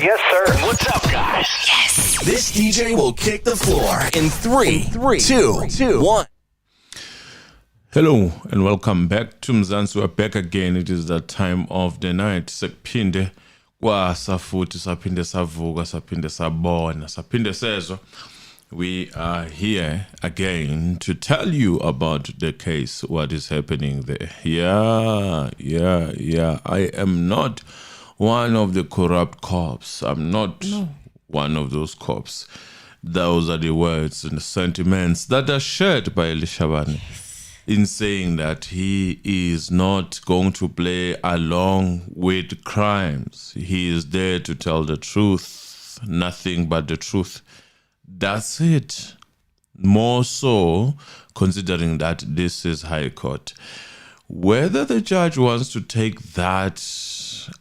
Yes, sir. What's up, guys? Yes. This DJ will kick the floor in three, two, one. Hello and welcome back to Mzansi. We're back again. It is that time of the night. Sekuphinde kwasa futhi saphinde savuka saphinde sabona saphinde sezwa. We are here again to tell you about the case, what is happening there. Yeah. I am not one of the corrupt cops. I'm not one of those cops. Those are the words and the sentiments that are shared by Leshabane in saying that he is not going to play along with crimes. He is there to tell the truth, nothing but the truth. That's it. More so, considering that this is High Court. Whether the judge wants to take that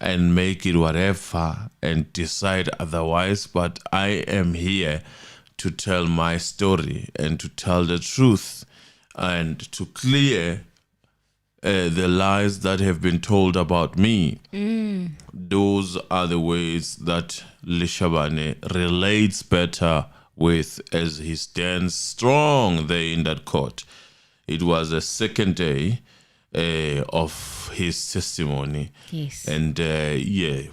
and make it whatever and decide otherwise, but I am here to tell my story and to tell the truth and to clear the lies that have been told about me. Those are the ways that Leshabane relates better with as he stands strong there in that court. It was the second day of his testimony. Yes. And he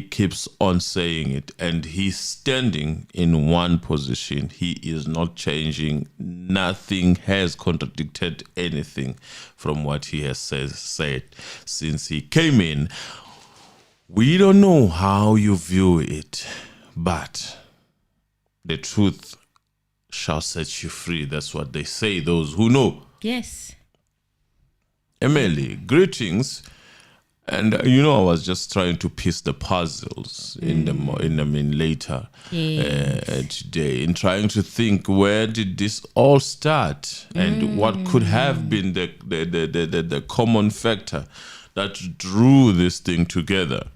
keeps on saying it, and he's standing in one position. He is not changing. Nothing has contradicted anything from what he has said since he came in. We don't know how you view it, but the truth shall set you free. That's what they say, those who know. Yes. Emily, greetings. And I was just trying to piece the puzzles later today, in trying to think, where did this all start, and what could have been the common factor that drew this thing together.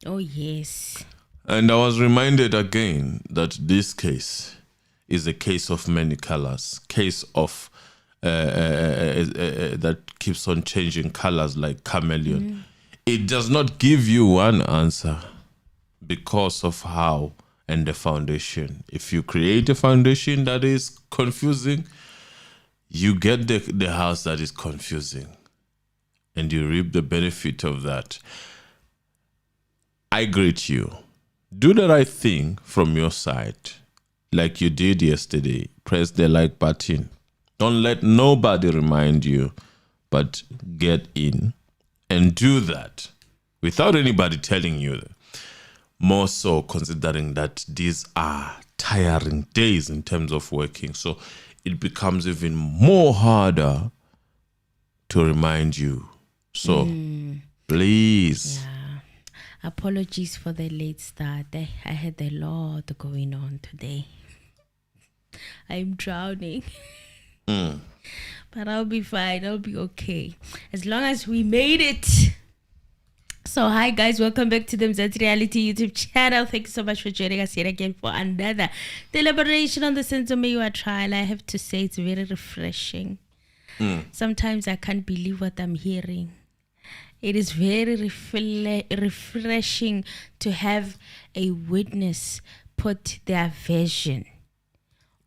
Oh, yes. And I was reminded again that this case is a case of many colors, case of that keeps on changing colors like chameleon. It does not give you one answer because of how and the foundation. If you create a foundation that is confusing, you get the house that is confusing, and you reap the benefit of that. I greet you. Do the right thing from your side, like you did yesterday. Press the like button. Don't let nobody remind you, but get in and do that without anybody telling you. More so considering that these are tiring days in terms of working. So it becomes even more harder to remind you. So please. Yeah. Apologies for the late start. I had a lot going on today. I'm drowning. But I'll be fine. I'll be okay. As long as we made it. So, hi guys. Welcome back to the Mzansi Reality YouTube channel. Thank you so much for joining us here again for another deliberation on the Senzo Meyiwa Trial. I have to say it's very refreshing. Sometimes I can't believe what I'm hearing. It is very refreshing to have a witness put their version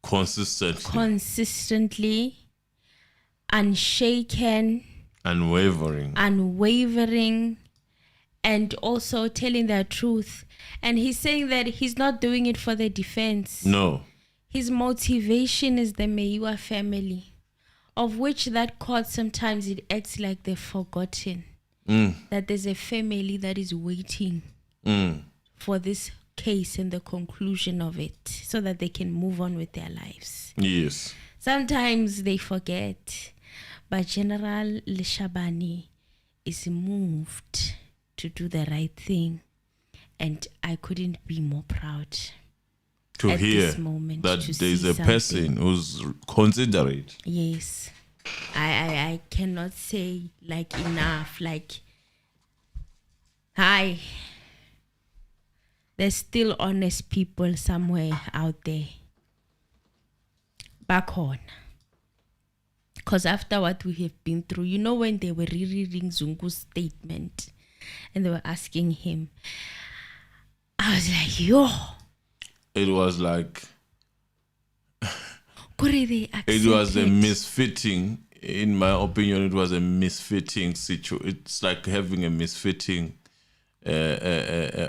consistently, unshaken, unwavering, and also telling their truth. And he's saying that he's not doing it for the defense. No. His motivation is the Meyiwa family, of which that court sometimes it acts like they're forgotten. That there's a family that is waiting for this case and the conclusion of it so that they can move on with their lives. Yes. Sometimes they forget, but General Leshabane is moved to do the right thing, and I couldn't be more proud to at hear this moment that to there's see a person who's considerate. Yes. I cannot say like enough. Like, hi. There's still honest people somewhere out there. Back on. Because after what we have been through, when they were rereading Zungu's statement and they were asking him, I was like, yo. It was like It it was a misfitting. In my opinion, it was a misfitting situation. It's like having a misfitting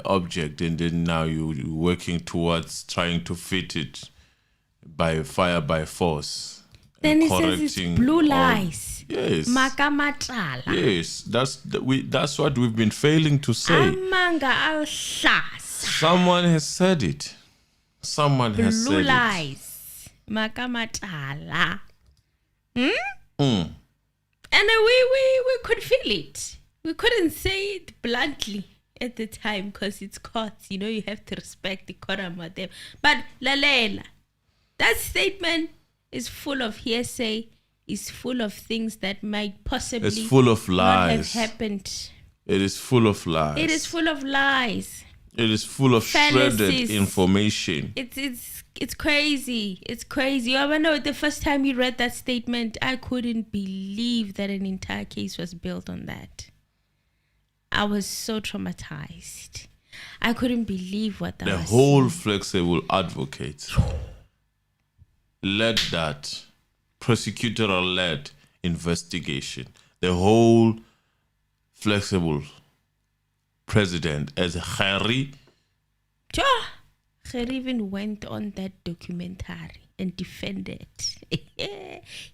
object, and then now you're working towards trying to fit it by fire by force. Then he says it's blue lies. Yes. Makamatala. Yes, that's what we've been failing to say. Amanga al-shasa. Someone has said it. Someone has said Blue it. lies. Makamatala. Mm. And we could feel it. We couldn't say it bluntly at the time because it's courts. You know, you have to respect the quorum of them. But Lalela, that statement is full of hearsay, is full of things that might possibly It's full of not lies. have happened. It is full of lies. It is full of lies. It is full of shredded Fallacies. information. It's crazy. It's crazy. You ever know the first time you read that statement, I couldn't believe that an entire case was built on that. I was so traumatized. I couldn't believe what that The was. whole flexible advocate led that prosecutor-led investigation. The whole flexible president as Harry. He even went on that documentary and defended.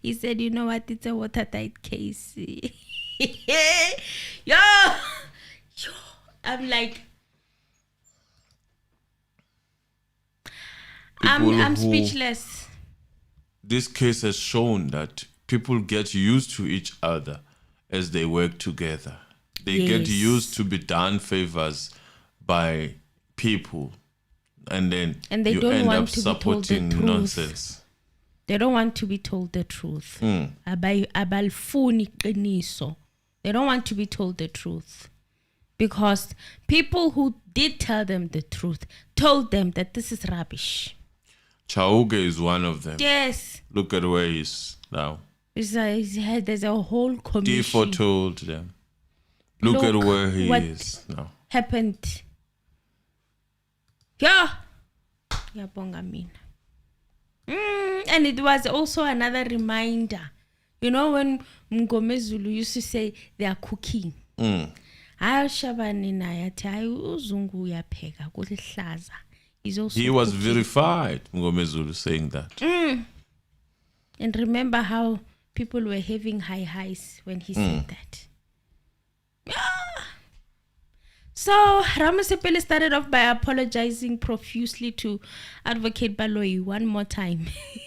He said, you know what, it's a watertight case. Yo, I'm like, I'm speechless. This case has shown that people get used to each other as they work together. They get used to be done favors by people, and then they you don't end want up to be told the supporting truth. nonsense. They don't want to be told the truth. Abalfuni qiniso. They don't want to be told the truth. Because people who did tell them the truth told them that this is rubbish. Chauke is one of them. Yes. Look at where he is now. There's a whole commission. Tifo told them. Look at where he is now. Happened. Yeah. Yabonga mina. And it was also another reminder. You know when Mngomezulu used to say they are cooking. Leshabane I Zungu uyapheka kulihlaza. He was verified, Mngomezulu, saying that. And remember how people were having high highs when he said that. So Ramasepele started off by apologizing profusely to Advocate Baloyi one more time.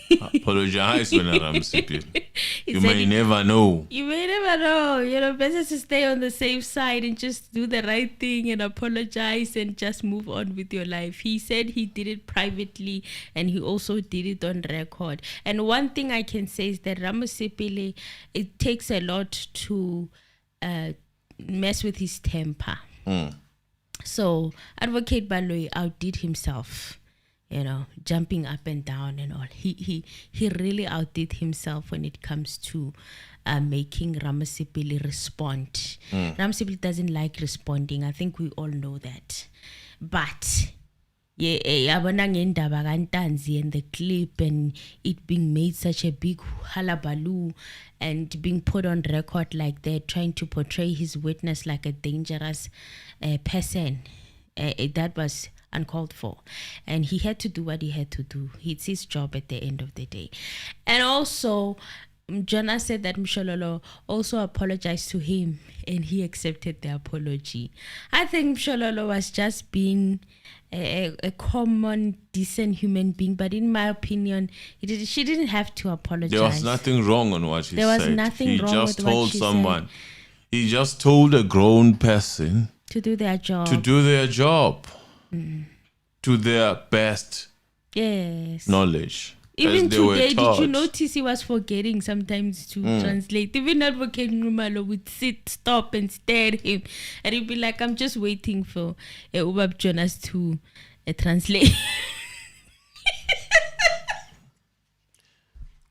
Apologize when Ramasepele. You said may never know. You may never know. You know, better to stay on the safe side and just do the right thing and apologize and just move on with your life. He said he did it privately and he also did it on record. And one thing I can say is that Ramasepele, it takes a lot to mess with his temper. So Advocate Baloyi outdid himself, you know, jumping up and down and all. He really outdid himself when it comes to making Ramasepele respond. Ramasepele doesn't like responding. I think we all know that. But yabona ngendaba kaNtanzi and the clip and it being made such a big halabaloo and being put on record like that, trying to portray his witness like a dangerous person, that was uncalled for. And he had to do what he had to do. It's his job at the end of the day. And also, Jonah said that Mshololo also apologized to him and he accepted the apology. I think Mshololo was just being a common, decent human being, but in my opinion, she didn't have to apologize. There was nothing wrong on what he said. There was nothing wrong with what she said. He just told a grown person to do their job. To their best knowledge. Even today, did you notice he was forgetting sometimes to translate? Even Advocate Numalo would sit, stop and stare at him. And he'd be like, I'm just waiting for Ubab Jonas to translate.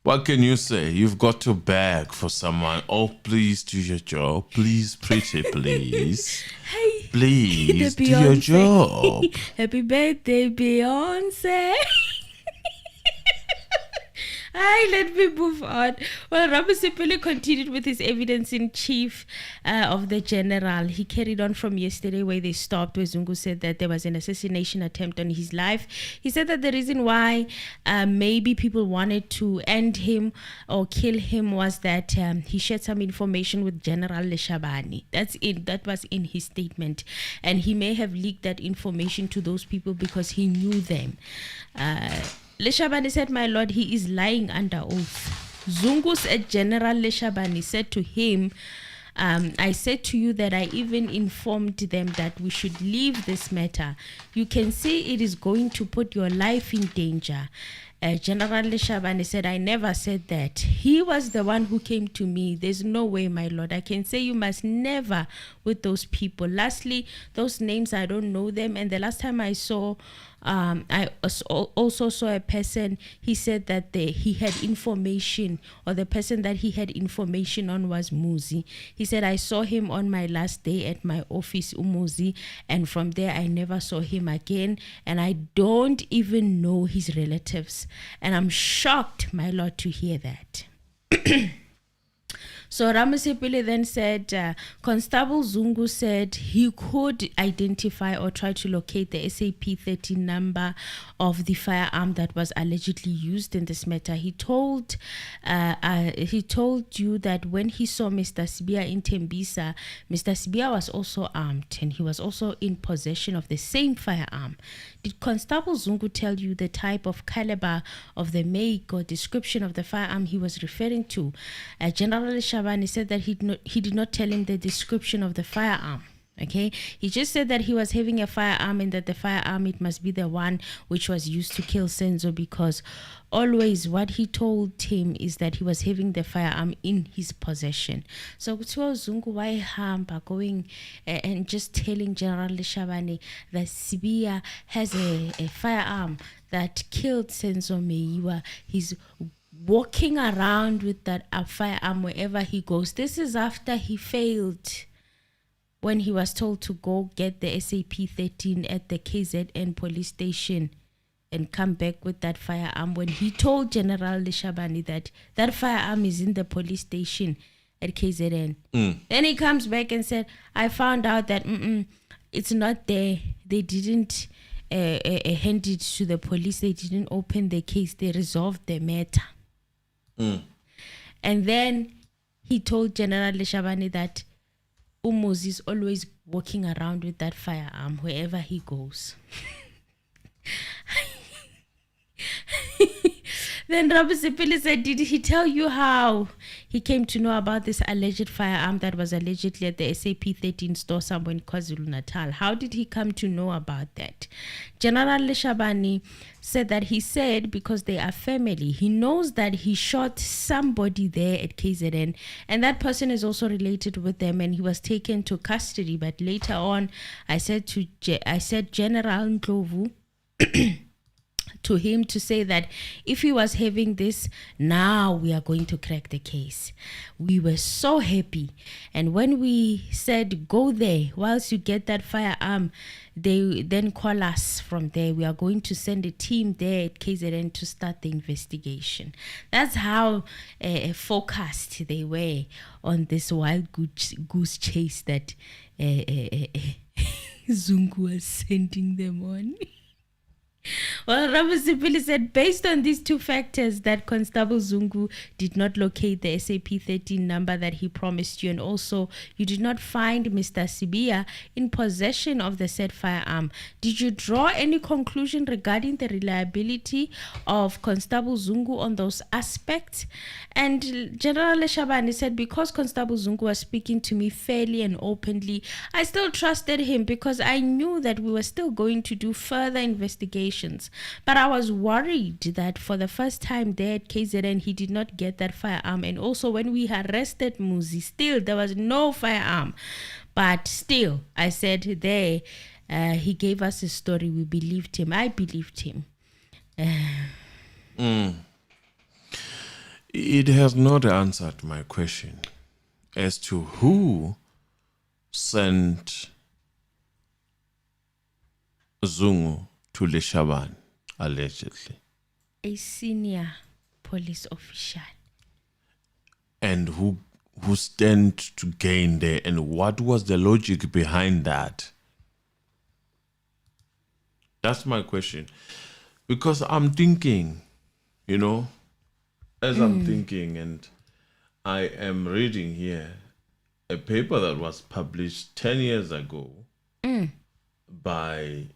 What can you say? You've got to beg for someone. Oh, please do your job. Please, pretty, please. Hey. please, The do your Beyonce. job. Happy birthday, Beyonce. Hi, let me move on. Well, Ramasipili continued with his evidence in chief of the general. He carried on from yesterday where they stopped, where Zungu said that there was an assassination attempt on his life. He said that the reason why maybe people wanted to end him or kill him was that he shared some information with General Leshabane. That was in his statement. And he may have leaked that information to those people because he knew them. Leshabane said, "My lord, he is lying under oath." Zungu said, General Leshabane said to him, I said to you that I even informed them that we should leave this matter. You can see it is going to put your life in danger. General Leshabane said, I never said that. He was the one who came to me. There's no way, my lord. I can say you must never with those people. Lastly, those names, I don't know them. And the last time I saw, I also saw a person, he said that he had information, or the person that he had information on was Muzi. He said, I saw him on my last day at my office, Umuzi, and from there I never saw him again, and I don't even know his relatives. And I'm shocked, my lord, to hear that. So Ramasipili then said, Constable Zungu said he could identify or try to locate the SAP-13 number of the firearm that was allegedly used in this matter. He told you that when he saw Mr. Sibia in Tembisa, Mr. Sibia was also armed and he was also in possession of the same firearm. Did Constable Zungu tell you the type of caliber of the make or description of the firearm he was referring to? General Leshabane said that he did not tell him the description of the firearm. Okay, he just said that he was having a firearm and that the firearm, it must be the one which was used to kill Senzo, because always what he told him is that he was having the firearm in his possession. So Zungu why going and just telling General Leshabane that Sibia has a firearm that killed Senzo Meyiwa. He's walking around with that firearm wherever he goes. This is after he failed when he was told to go get the SAP-13 at the KZN police station and come back with that firearm, when he told General Leshabane that that firearm is in the police station at KZN. Then he comes back and said, I found out that it's not there. They didn't hand it to the police. They didn't open the case. They resolved the matter. And then he told General Leshabane that Umuzi is always walking around with that firearm wherever he goes. Then Ramasipili said, did he tell you how he came to know about this alleged firearm that was allegedly at the SAP-13 store somewhere in KwaZulu-Natal? How did he come to know about that? General Leshabane said that he said because they are family. He knows that he shot somebody there at KZN, and that person is also related with them, and he was taken to custody. But later on, I said General Ndlovu to him to say that if he was having this, now we are going to crack the case. We were so happy. And when we said, go there, whilst you get that firearm, they then call us from there. We are going to send a team there at KZN to start the investigation. That's how focused they were on this wild goose chase that Zungu was sending them on. Well, Ramasipili said, based on these two factors, that Constable Zungu did not locate the SAP-13 number that he promised you, and also you did not find Mr. Sibia in possession of the said firearm. Did you draw any conclusion regarding the reliability of Constable Zungu on those aspects? And General Leshabane said, because Constable Zungu was speaking to me fairly and openly, I still trusted him because I knew that we were still going to do further investigations. But I was worried that for the first time there at KZN, he did not get that firearm. And also when we arrested Muzi, still there was no firearm. But still, I said there, he gave us a story. We believed him. I believed him. It has not answered my question as to who sent Zungu to Leshabane, allegedly? A senior police official. And who stand to gain there, and what was the logic behind that? That's my question. Because I'm thinking, as I'm thinking, and I am reading here a paper that was published 10 years ago by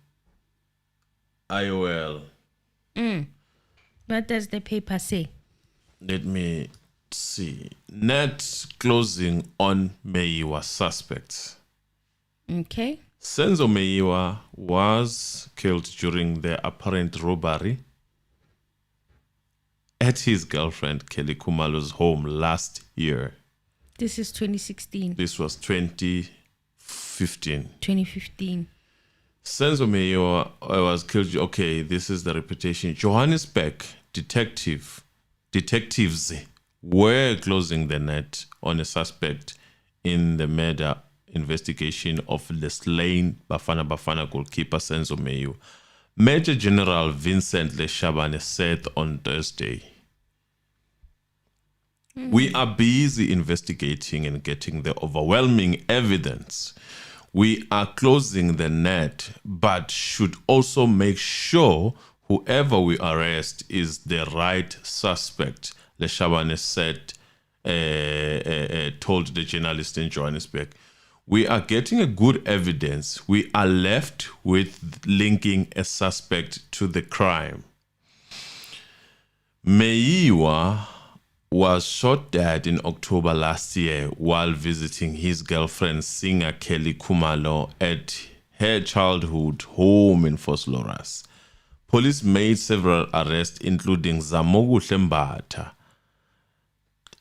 IOL. What does the paper say? Let me see. Net closing on Meyiwa suspects. Okay. Senzo Meyiwa was killed during the apparent robbery at his girlfriend Kelly Kumalo's home last year. This is 2016. This was 2015. 2015. Senzo Meyiwa was killed. Okay, this is the reputation. Johannesburg detectives were closing the net on a suspect in the murder investigation of the slain Bafana goalkeeper Senzo Meyiwa. Major General Vincent Leshabane said on Thursday, "We are busy investigating and getting the overwhelming evidence. We are closing the net, but should also make sure whoever we arrest is the right suspect," Leshabane said, told the journalist in Johannesburg. "We are getting a good evidence. We are left with linking a suspect to the crime." Meyiwa was shot dead in October last year while visiting his girlfriend singer Kelly Kumalo at her childhood home in Vosloorus. Police made several arrests, including Zamogu Lembata,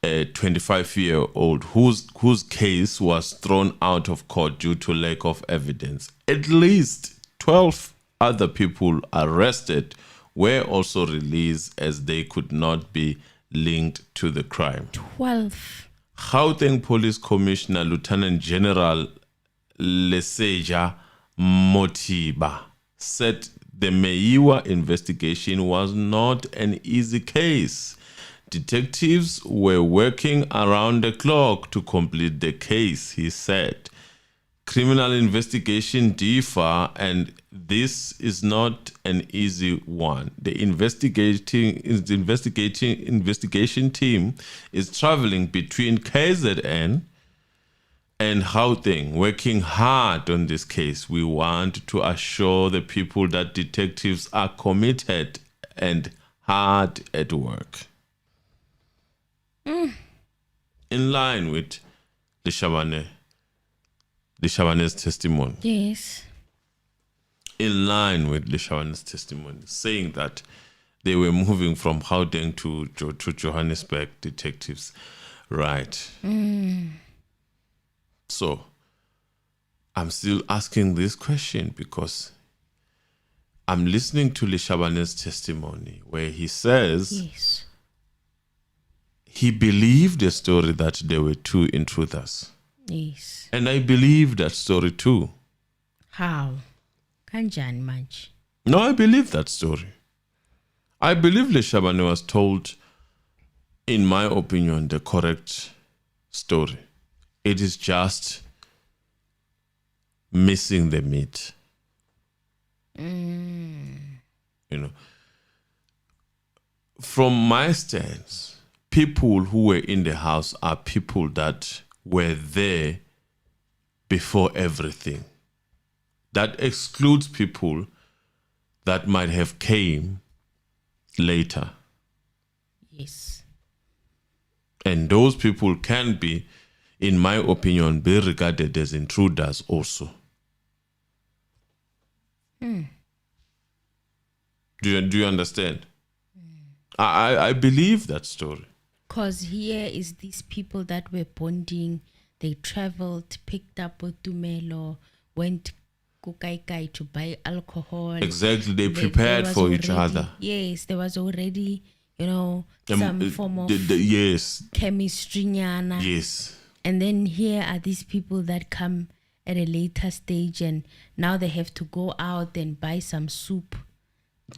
a 25-year-old whose case was thrown out of court due to lack of evidence. At least 12 other people arrested were also released as they could not be linked to the crime. 12. Gauteng Police Commissioner Lieutenant General Leseja Motiba said the Meyiwa investigation was not an easy case. Detectives were working around the clock to complete the case, he said. Criminal investigation differ, and this is not an easy one. The investigation team is traveling between KZN and Gauteng, working hard on this case. We want to assure the people that detectives are committed and hard at work. In line with Leshabane's testimony. Yes. In line with Leshabane's testimony, saying that they were moving from Gauteng to Johannesburg, detectives. Right. So, I'm still asking this question because I'm listening to Leshabane's testimony where he says Yes. he believed the story that there were two intruders. Yes. And I believe that story too. How? Kanjani manje? No, I believe that story. I believe Leshabane was told, in my opinion, the correct story. It is just missing the meat. From my stance, people who were in the house are people that were there before everything. That excludes people that might have came later. Yes. And those people can be, in my opinion, be regarded as intruders also. Do you understand? I believe that story. Because here is these people that were bonding. They traveled, picked up Otumelo, went Kukaikai to buy alcohol. Exactly, they prepared for each other. Yes, there was already, some form of yes. chemistry. Yes. And then here are these people that come at a later stage, and now they have to go out and buy some soup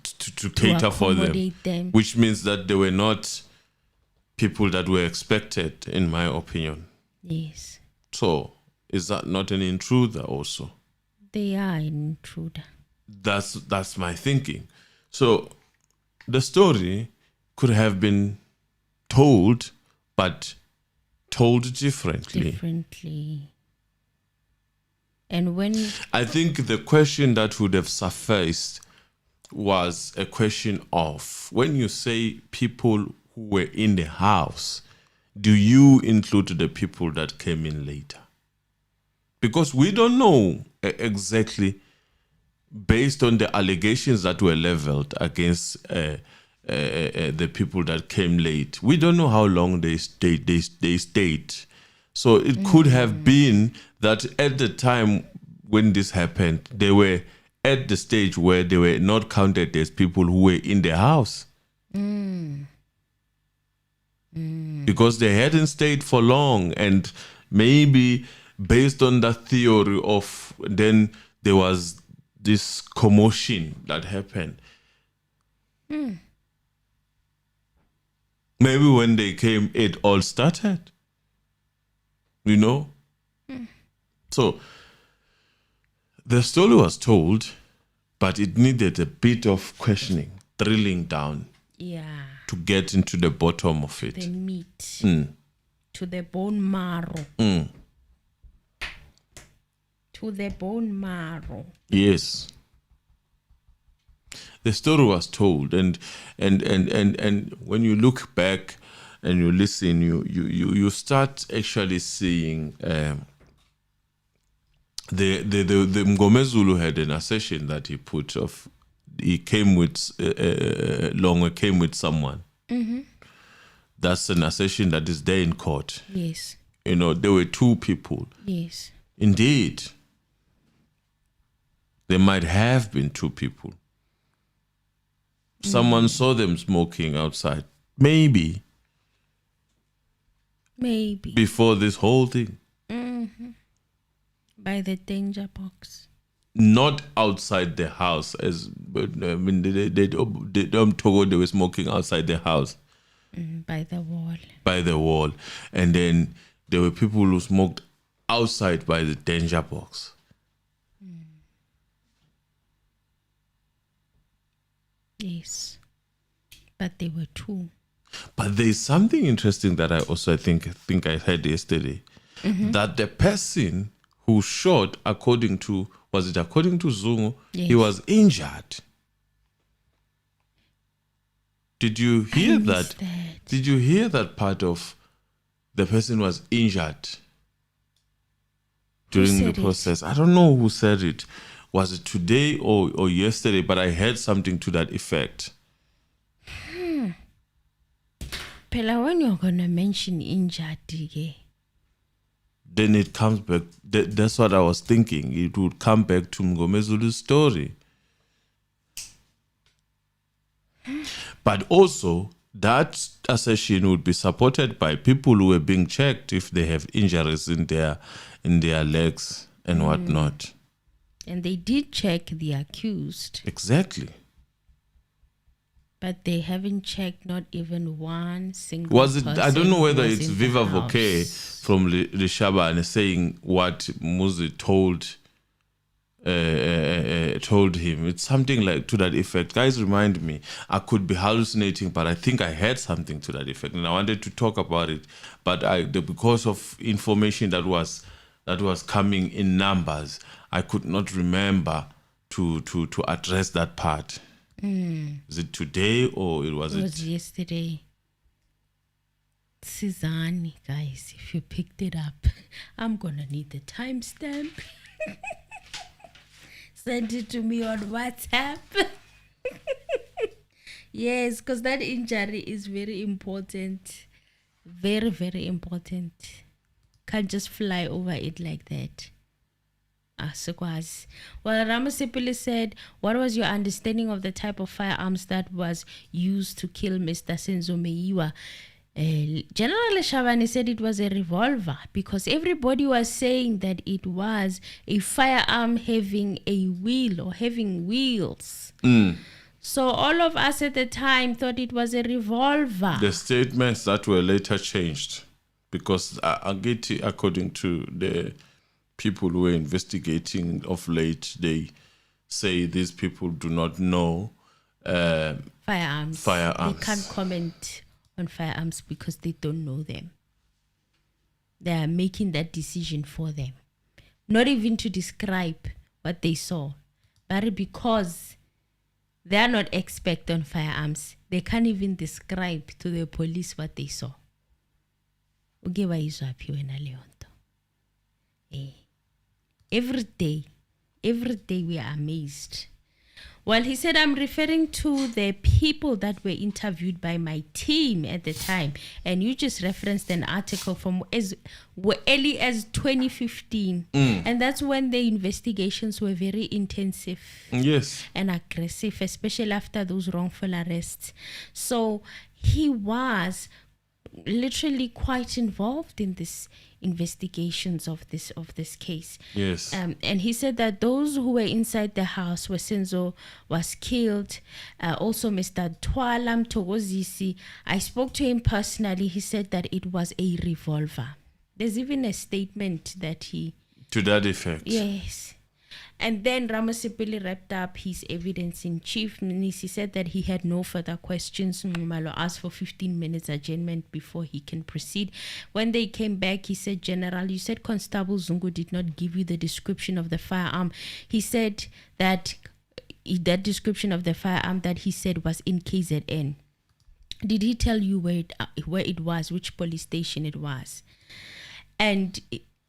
to cater for them. accommodate them. Which means that they were not people that were expected, in my opinion. Yes. So, is that not an intruder also? They are an intruder. That's my thinking. So, the story could have been told, but told differently. And when I think the question that would have sufficed was a question of, when you say people who were in the house, do you include the people that came in later? Because we don't know exactly, based on the allegations that were leveled against the people that came late. We don't know how long they stayed. So it could have been that at the time when this happened, they were at the stage where they were not counted as people who were in the house. Because they hadn't stayed for long, and maybe based on that theory of, then there was this commotion that happened. Maybe when they came, it all started. You know? So, the story was told, but it needed a bit of questioning, drilling down yeah, to get into the bottom of it. the meat, to the bone marrow, to the bone marrow. Yes. The story was told, and when you look back and you listen, you start actually seeing the Mngomezulu had an assertion that he put of, he came with Longwe came with someone. That's an assertion that is there in court. Yes. You know, there were two people. Yes. Indeed, there might have been two people. Someone saw them smoking outside. Maybe. Before this whole thing. By the danger box. Not outside the house, but I mean, they don't talk. They were smoking outside the house. By the wall. By the wall. And then there were people who smoked outside by the danger box. Yes. But there were two. But there's something interesting that I also think I heard yesterday. That the person who shot, according to Zungu, Yes. he was injured. Did you hear that? Did you hear that part of the person was injured during the process? I don't know who said it. Was it today or yesterday? But I heard something to that effect. Pela, when you're going to mention injured, then it comes back. That's what I was thinking. It would come back to Mngomezulu's story. But also, that assertion would be supported by people who are being checked if they have injuries in their legs and whatnot. And they did check the accused. Exactly. But they haven't checked not even one single Was it? person. I don't know whether who was it's in Viva the Voke house. from Leshabane saying what Muzi told him. It's something like to that effect. Guys, remind me. I could be hallucinating, but I think I heard something to that effect, and I wanted to talk about it. But because of information that was coming in numbers, I could not remember to address that part. Is it today or it was yesterday? Sizani, guys, if you picked it up, I'm gonna need the timestamp. Send it to me on WhatsApp. Yes, because that injury is very important. Very, very important. Can't just fly over it like that. Well, Ramasipili said, what was your understanding of the type of firearms that was used to kill Mr. Senzo Meyiwa? General Leshabane said it was a revolver because everybody was saying that it was a firearm having a wheel or having wheels. So all of us at the time thought it was a revolver. The statements that were later changed because according to the people who were investigating of late, they say these people do not know Firearms. They can't comment on firearms because they don't know them. They are making that decision for them. Not even to describe what they saw, but because they are not expert on firearms, they can't even describe to the police what they saw. Every day we are amazed. Well, he said, I'm referring to the people that were interviewed by my team at the time. And you just referenced an article from as early as 2015. And that's when the investigations were very intensive. Yes. And aggressive, especially after those wrongful arrests. So he was literally quite involved in this investigations of this case. Yes. And he said that those who were inside the house where Senzo was killed, also Mr. Twalam Togozisi, I spoke to him personally. He said that it was a revolver. There's even a statement that he... To that effect. Yes. And then Ramasipili wrapped up his evidence in chief. He said that he had no further questions. Ngumalo asked for 15 minutes adjournment before he can proceed. When they came back, he said, General, you said Constable Zungu did not give you the description of the firearm. He said that description of the firearm that he said was in KZN. Did he tell you where it was, which police station it was? And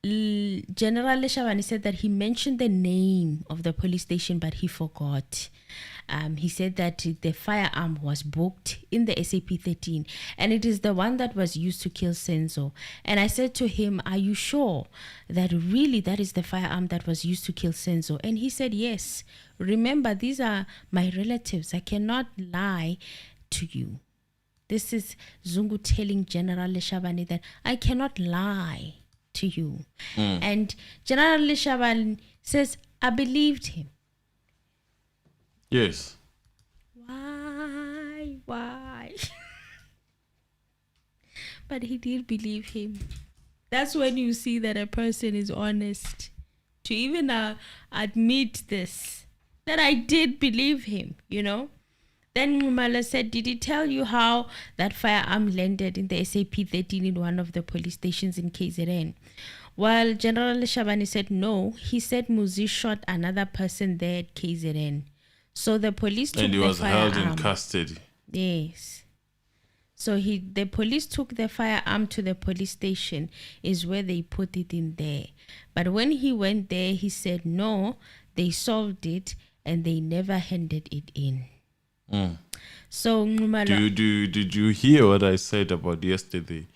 General Leshabane said that he mentioned the name of the police station, but he forgot. He said that the firearm was booked in the SAP-13, and it is the one that was used to kill Senzo. And I said to him, are you sure that really that is the firearm that was used to kill Senzo? And he said, yes. Remember, these are my relatives. I cannot lie to you. This is Zungu telling General Leshabane that I cannot lie to you. And General Leshabane says, I believed him. Yes. Why? But he did believe him. That's when you see that a person is honest. To even admit this, that I did believe him, you know. Then Ngumala said, did he tell you how that firearm landed in the SAP-13 in one of the police stations in KZN? Well, General Leshabane said no. He said Muzi shot another person there at KZN. So the police took the firearm. And he was held in custody. Yes. So the police took the firearm to the police station, is where they put it in there. But when he went there, he said no, they solved it and they never handed it in. So did you hear what I said about yesterday?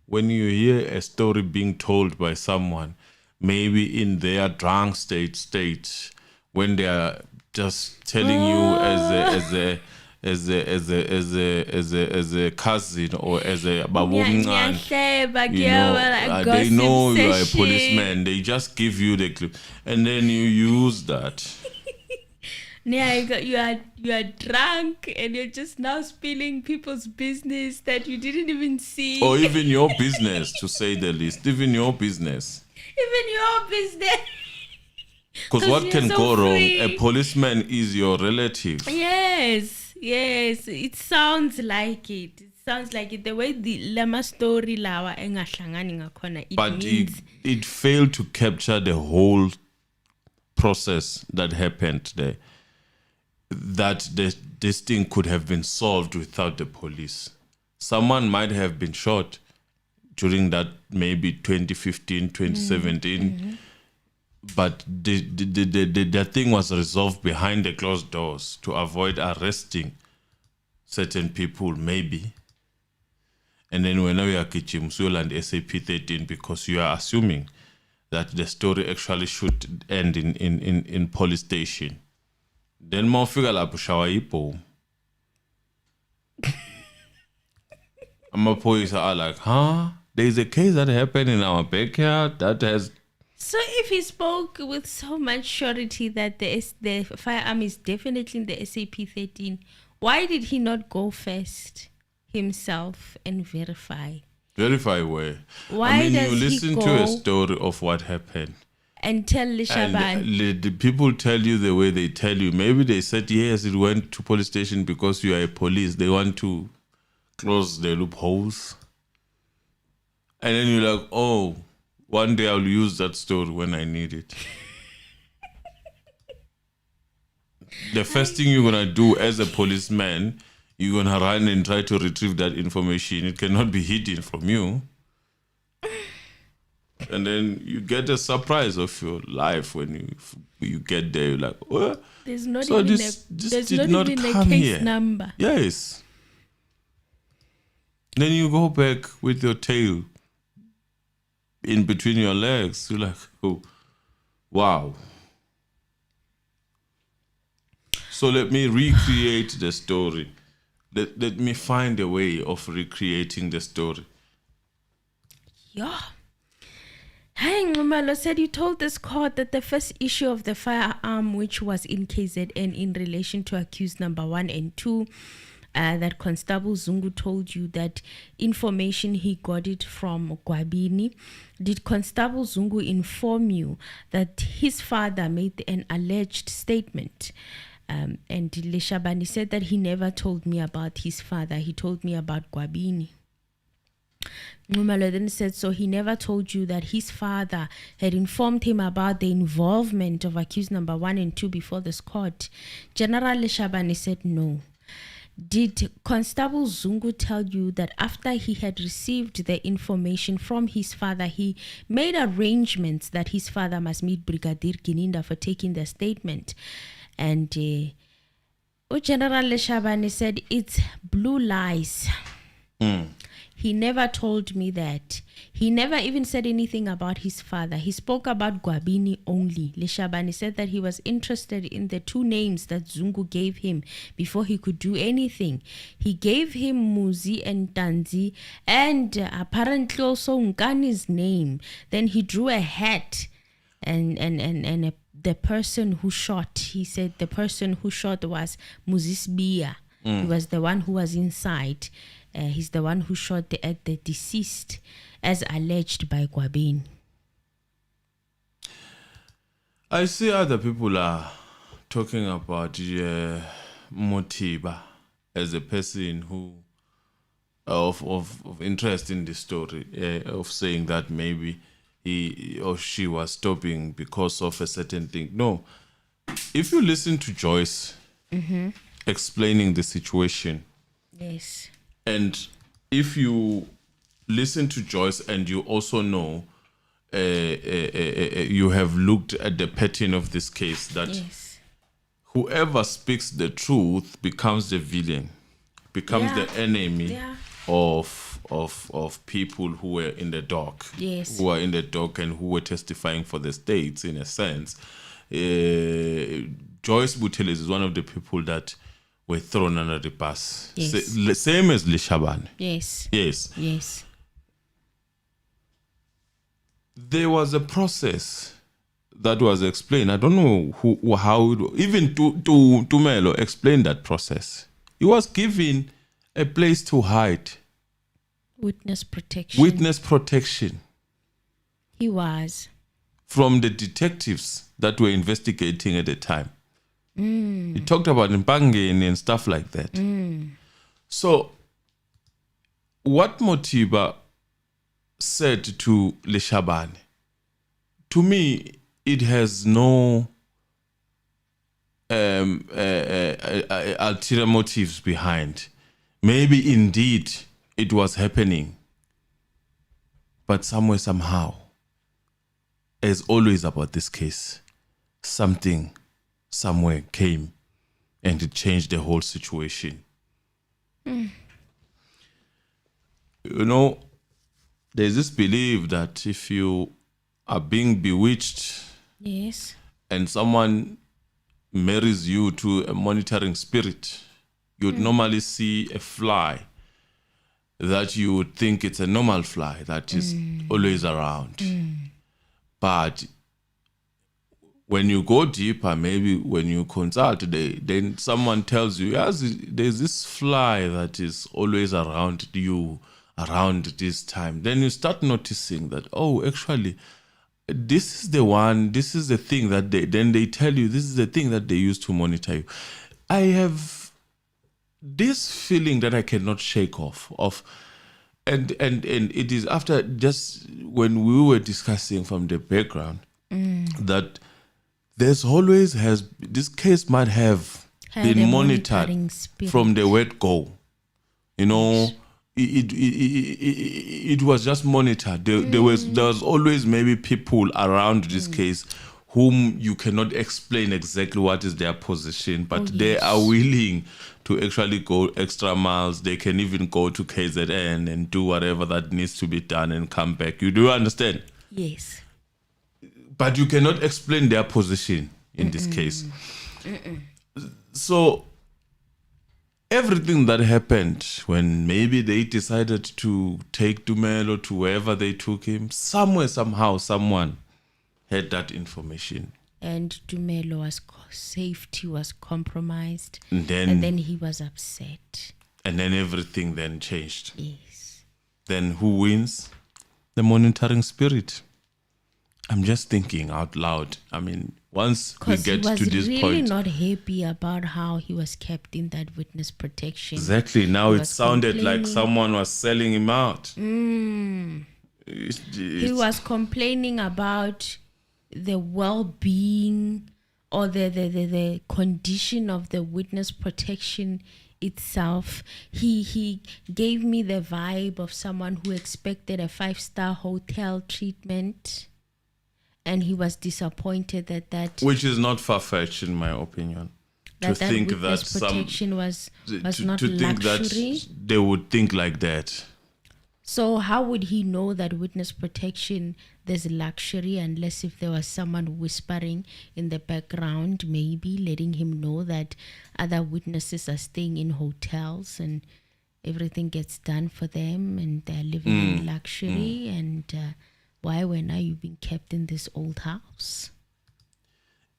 When you hear a story being told by someone, maybe in their drunk state, when they are just telling you as a cousin or as a babumncane, they know you are a policeman. They just give you the clip, and then you use that. You are drunk and you're just now spilling people's business that you didn't even see. Or even your business, to say the least. Even your business. Because what can go wrong? A policeman is your relative. Yes. It sounds like it. The way the Lama story lawa engahlangani ngakhona. But it failed to capture the whole process that happened there. That this thing could have been solved without the police. Someone might have been shot during that maybe 2015, 2017, but the thing was resolved behind the closed doors to avoid arresting certain people, maybe. And then when we are Kichimsuel and SAP-13, because you are assuming that the story actually should end in police station. Then more figure la pushawa ipo. Amapoisa are like, huh? There's a case that happened in our backyard that has. So if he spoke with so much surety that the firearm is definitely in the SAP-13, why did he not go first himself and verify? Verify where? Why I mean, does you he listen go to a story of what happened. and tell Leshabane? And the people tell you the way they tell you. Maybe they said, yes, it went to police station because you are a police. They want to close the loopholes. And then you're like, oh, one day I'll use that story when I need it. The first thing you're going to do as a policeman, you're going to run and try to retrieve that information. It cannot be hidden from you. And then you get a surprise of your life when you get there. You're like, what? There's not So even this there's did not not even a come case here. number. Yes. Then you go back with your tail in between your legs. You're like, oh, wow. So let me recreate the story. Let me find a way of recreating the story. Yeah. Hey, Ngumalo said you told this court that the first issue of the firearm, which was in KZN in relation to accused number 1 and 2, that Constable Zungu told you that information he got it from Gwabini. Did Constable Zungu inform you that his father made an alleged statement? And Leshabane said that he never told me about his father. He told me about Gwabini. Ngumalo then said, so he never told you that his father had informed him about the involvement of accused number 1 and 2 before this court. General Leshabane said no. Did Constable Zungu tell you that after he had received the information from his father, he made arrangements that his father must meet Brigadier Gininda for taking the statement? And General Leshabane said, it's blue lies. He never told me that. He never even said anything about his father. He spoke about Gwabini only. Leshabane said that he was interested in the 2 names that Zungu gave him before he could do anything. He gave him Muzi and Tanzi and apparently also Nkani's name. Then he drew a hat and the person who shot, he said the person who shot was Muzisbia. He was the one who was inside. He's the one who shot at the deceased, as alleged by Gwabini. I see other people are talking about Motiba as a person who of interest in the story, of saying that maybe he or she was stopping because of a certain thing. No, if you listen to Joyce explaining the situation, Yes. and if you listen to Joyce and you also know, you have looked at the pattern of this case, that Yes. whoever speaks the truth becomes the villain, becomes the enemy of people who were in the dock, Yes. who are in the dock and who were testifying for the states, in a sense. Joyce Butelis is one of the people that were thrown under the bus. Yes. Same as Leshabane. Yes. Yes. Yes. There was a process that was explained. I don't know how even to Melo explained that process. He was given a place to hide. Witness protection. Witness protection He was. from the detectives that were investigating at the time. He talked about Mpangeni and stuff like that. So, what Motiba said to Leshabane, to me, it has no ulterior motives behind. Maybe indeed it was happening, but somewhere, somehow, as always about this case, something somewhere came and it changed the whole situation. You know, there's this belief that if you are being bewitched Yes. and someone marries you to a monitoring spirit, you'd normally see a fly that you would think it's a normal fly that is always around. But when you go deeper, maybe when you consult, then someone tells you, yes, there's this fly that is always around you around this time. Then you start noticing that, oh, actually, this is the thing that they tell you, this is the thing that they use to monitor you. I have this feeling that I cannot shake off of, and it is after just when we were discussing from the background that there's always this case might have been monitored from the word go. You know, it was just monitored. There was always maybe people around this case whom you cannot explain exactly what is their position, but they are willing to actually go extra miles. They can even go to KZN and do whatever that needs to be done and come back. You do understand? Yes. But you cannot explain their position in this case. So everything that happened when maybe they decided to take Dumelo to wherever they took him, somewhere, somehow, someone had that information. And Dumelo's safety was compromised. And then he was upset. And then everything then changed. Yes. Then who wins? The monitoring spirit. I'm just thinking out loud. I mean, once we get to this point. Because he was really not happy about how he was kept in that witness protection. Exactly. Now it sounded like someone was selling him out. He was complaining about the well-being or the condition of the witness protection itself. He gave me the vibe of someone who expected a 5-star hotel treatment, and he was disappointed that which is not far-fetched in my opinion. That witness protection was not luxury. Think that they would think like that. So how would he know that witness protection there's luxury unless if there was someone whispering in the background, maybe letting him know that other witnesses are staying in hotels and everything gets done for them and they're living in luxury and why when are you being kept in this old house?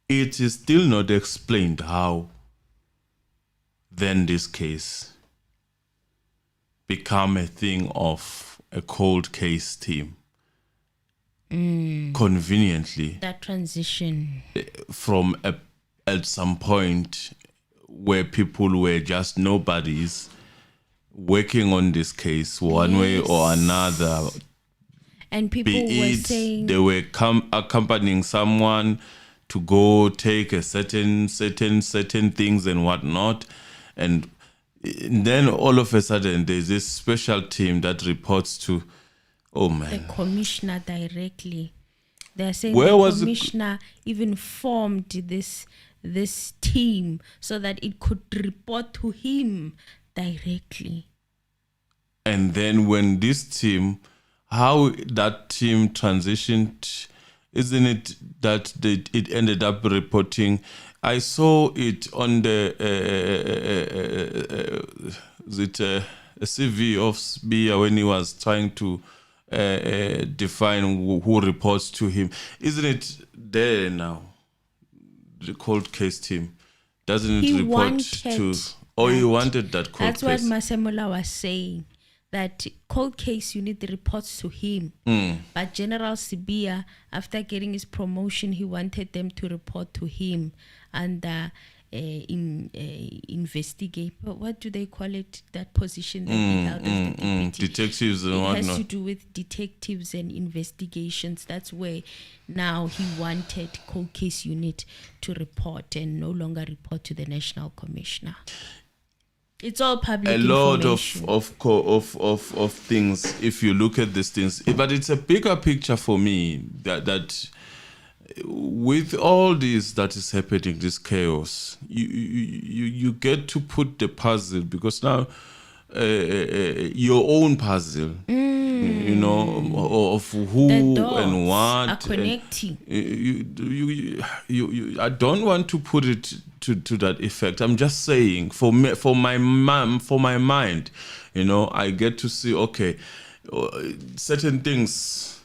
It is still not explained how then this case become a thing of a cold case team. Conveniently. That transition. From at some point where people were just nobodies working on this case one way or another. And people were saying they were accompanying someone to go take a certain things and whatnot, and then all of a sudden there's this special team that reports to, the commissioner directly. They're saying the commissioner even formed this team so that it could report to him directly. And then when this team, how that team transitioned, isn't it that it ended up reporting? I saw it on the a CV of Sbia when he was trying to define who reports to him. Isn't it there now? The cold case team doesn't it report to? He wanted that cold case. That's what Masemola was saying. That cold case unit reports to him. But General Sibia, after getting his promotion, he wanted them to report to him and investigate. What do they call it? That position that he held as the deputy. Detectives and whatnot. It has to do with detectives and investigations. That's where now he wanted cold case unit to report and no longer report to the National Commissioner. It's all public information. A lot of things, if you look at these things. But it's a bigger picture for me that with all this that is happening, this chaos, you get to put the puzzle, because now your own puzzle you know, of who The dots and what are connecting. I don't want to put it to that effect. I'm just saying, for me, for my mind, you know, I get to see, okay, certain things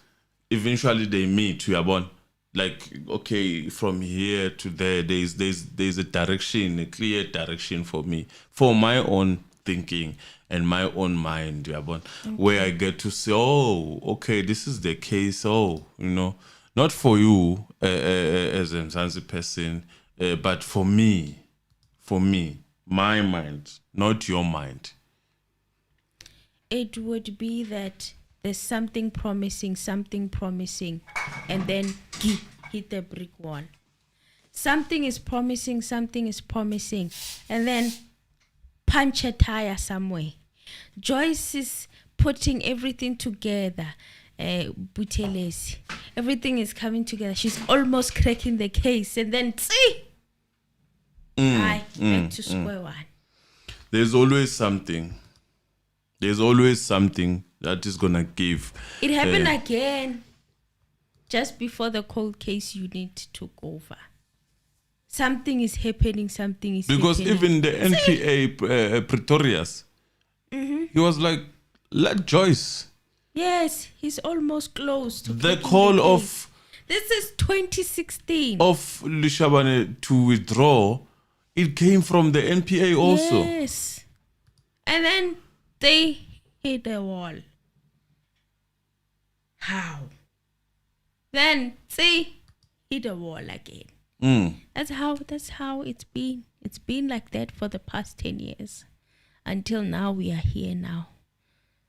eventually they meet. We are born. Like, okay, from here to there, there's a direction, a clear direction for me, for my own thinking and my own mind, where I get to say, oh, okay, this is the case. Oh, you know, not for you as a Mzansi person, but for me, my mind, not your mind. It would be that there's something promising, and then hit the brick wall. Something is promising, and then punch a tire somewhere. Joyce is putting everything together. Buthelezi. Everything is coming together. She's almost cracking the case, and then back to square one. There's always something. That is gonna give. It happened again. Just before the cold case unit took over. Something is happening. Because even the NPA Pretorius, he was like, let Joyce. Yes, he's almost close to the call of. This is 2016. Of Leshabane to withdraw, it came from the NPA also. Yes. And then they hit the wall. How? Then hit the wall again. That's how it's been. It's been like that for the past 10 years. Until now, we are here now.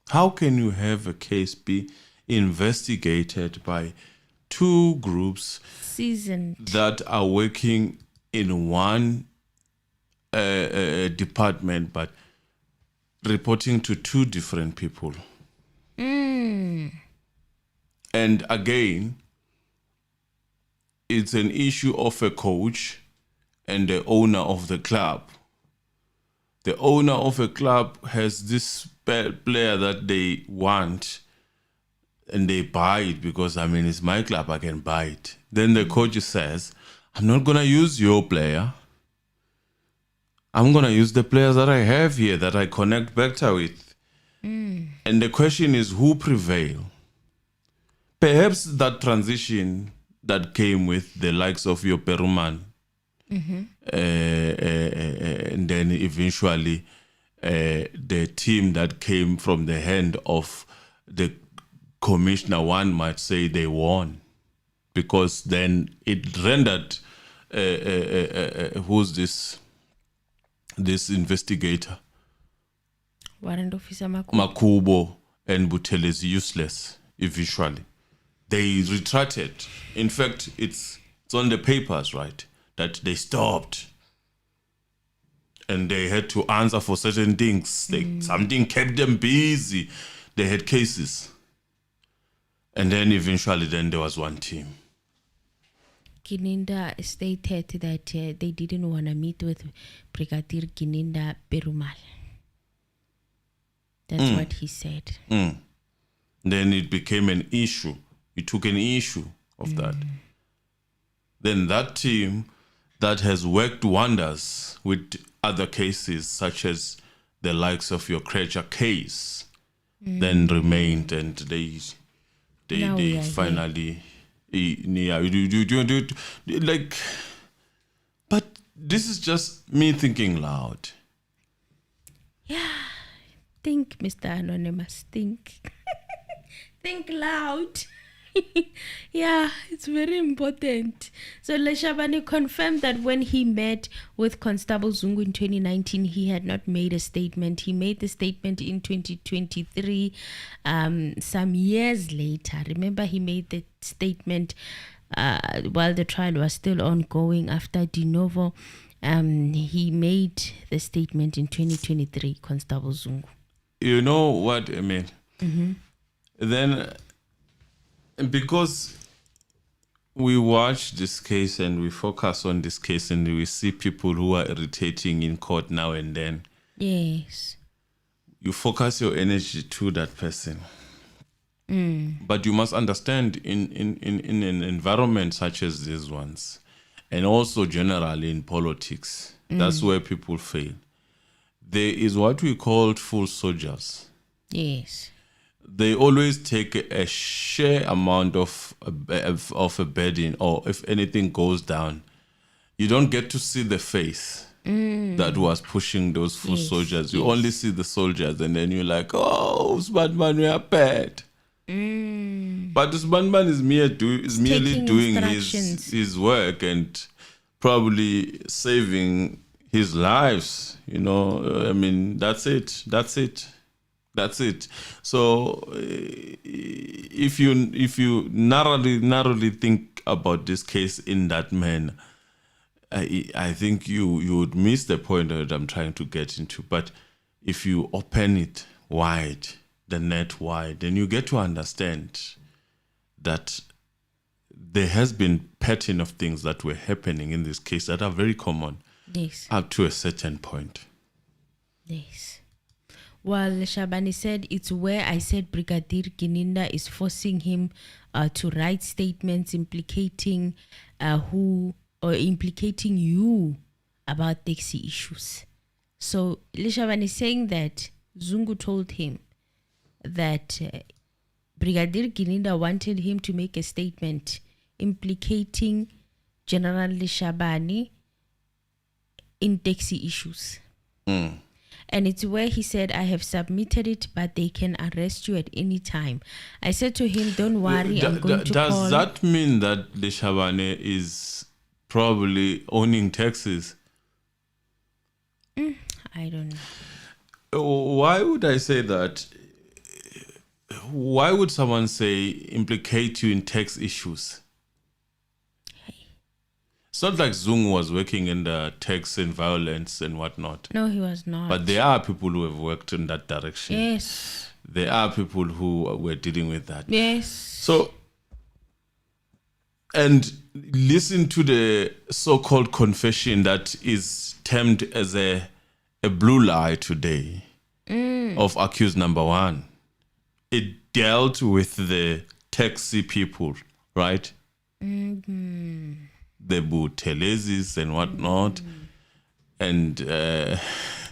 How can you have a case be investigated by two groups seasoned that are working in one department but reporting to two different people? And again, it's an issue of a coach and the owner of the club. The owner of a club has this player that they want and they buy it because, I mean, it's my club, I can buy it. Then the coach says, I'm not going to use your player. I'm going to use the players that I have here that I connect better with. And the question is, who prevail? Perhaps that transition that came with the likes of your Peruman, and then eventually the team that came from the hand of the commissioner, one might say they won, because then it rendered who's this investigator, Warrant Officer Makubo and Buthelezi useless eventually. They retracted. In fact, it's on the papers, right, that they stopped. And they had to answer for certain things. Something kept them busy. They had cases. And then eventually there was one team. Gininda stated that they didn't want to meet with Brigadier Gininda Perumal. That's what he said. Then it became an issue. It took an issue of that. Then that team that has worked wonders with other cases, such as the likes of your Krecha case, then remained, and they finally, like, but this is just me thinking loud. Yeah, think, Mr. Anonymous, think. Think loud. Yeah, it's very important. So Leshabane confirmed that when he met with Constable Zungu in 2019, he had not made a statement. He made the statement in 2023, some years later. Remember, he made the statement while the trial was still ongoing after De Novo. He made the statement in 2023, Constable Zungu. You know what I mean? Then, because we watch this case and we focus on this case and we see people who are irritating in court now and then. Yes. You focus your energy to that person. But you must understand in an environment such as these ones, and also generally in politics, that's where people fail. There is what we call full soldiers. Yes. They always take a share amount of a burden, or if anything goes down, you don't get to see the face that was pushing those full soldiers. You only see the soldiers, and then you're like, oh, Usman, we are bad. But Usman is merely doing his work and probably saving his lives. You know, I mean, that's it. So if you narrowly think about this case in that manner, I think you would miss the point that I'm trying to get into. But if you open it wide, the net wide, then you get to understand that there has been pattern of things that were happening in this case that are very common. Yes. Up to a certain point. Yes. Well, Leshabane said it's where I said Brigadier Gininda is forcing him to write statements implicating implicating you about taxi issues. So Leshabane is saying that Zungu told him that Brigadier Gininda wanted him to make a statement implicating General Leshabane in taxi issues. And it's where he said, I have submitted it, but they can arrest you at any time. I said to him, don't worry, I'm going to call. Does that mean that Leshabane is probably owning taxis? I don't know. Why would I say that? Why would someone say implicate you in tax issues? It's not like Zungu was working in the tax and violence and whatnot. No, he was not. But there are people who have worked in that direction. Yes. There are people who were dealing with that. Yes. So, and listen to the so-called confession that is termed as a blue lie today of accused number one. It dealt with the taxi people, right? The Butelezis and whatnot. And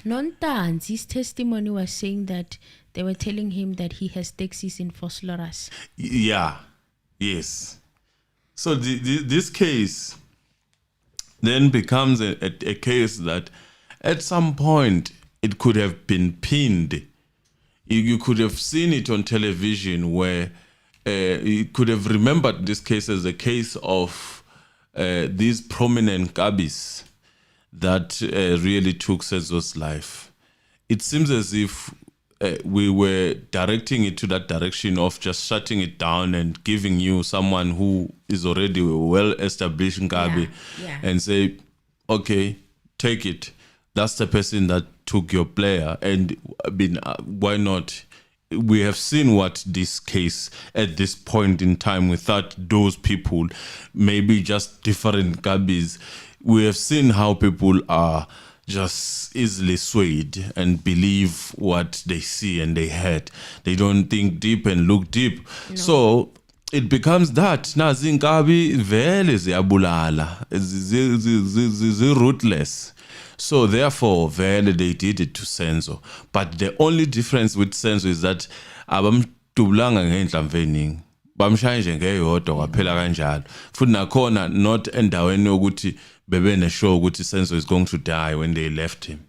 Nontan's testimony was saying that they were telling him that he has taxis in Vosloorus. Yeah, yes. So this case then becomes a case that at some point it could have been pinned. You could have seen it on television where you could have remembered this case as a case of these prominent Kabis that really took Senzo's life. It seems as if we were directing it to that direction of just shutting it down and giving you someone who is already a well-established Kabi and say, okay, take it. That's the person that took your player. And why not? We have seen what this case at this point in time without those people, maybe just different Kabis. We have seen how people are just easily swayed and believe what they see and they heard. They don't think deep and look deep. No. So it becomes that. Now, Zinkabi vele ziyabulala, ruthless. So therefore, vele they did it to Senzo. But the only difference with Senzo is that abamdubulanga ngendlamveningi. Bamshaya nje ngeyodwa kwaphela kanjalo. Futhi nakhona not endaweni yokuthi bebene sure ukuthi Senzo is going to die when they left him.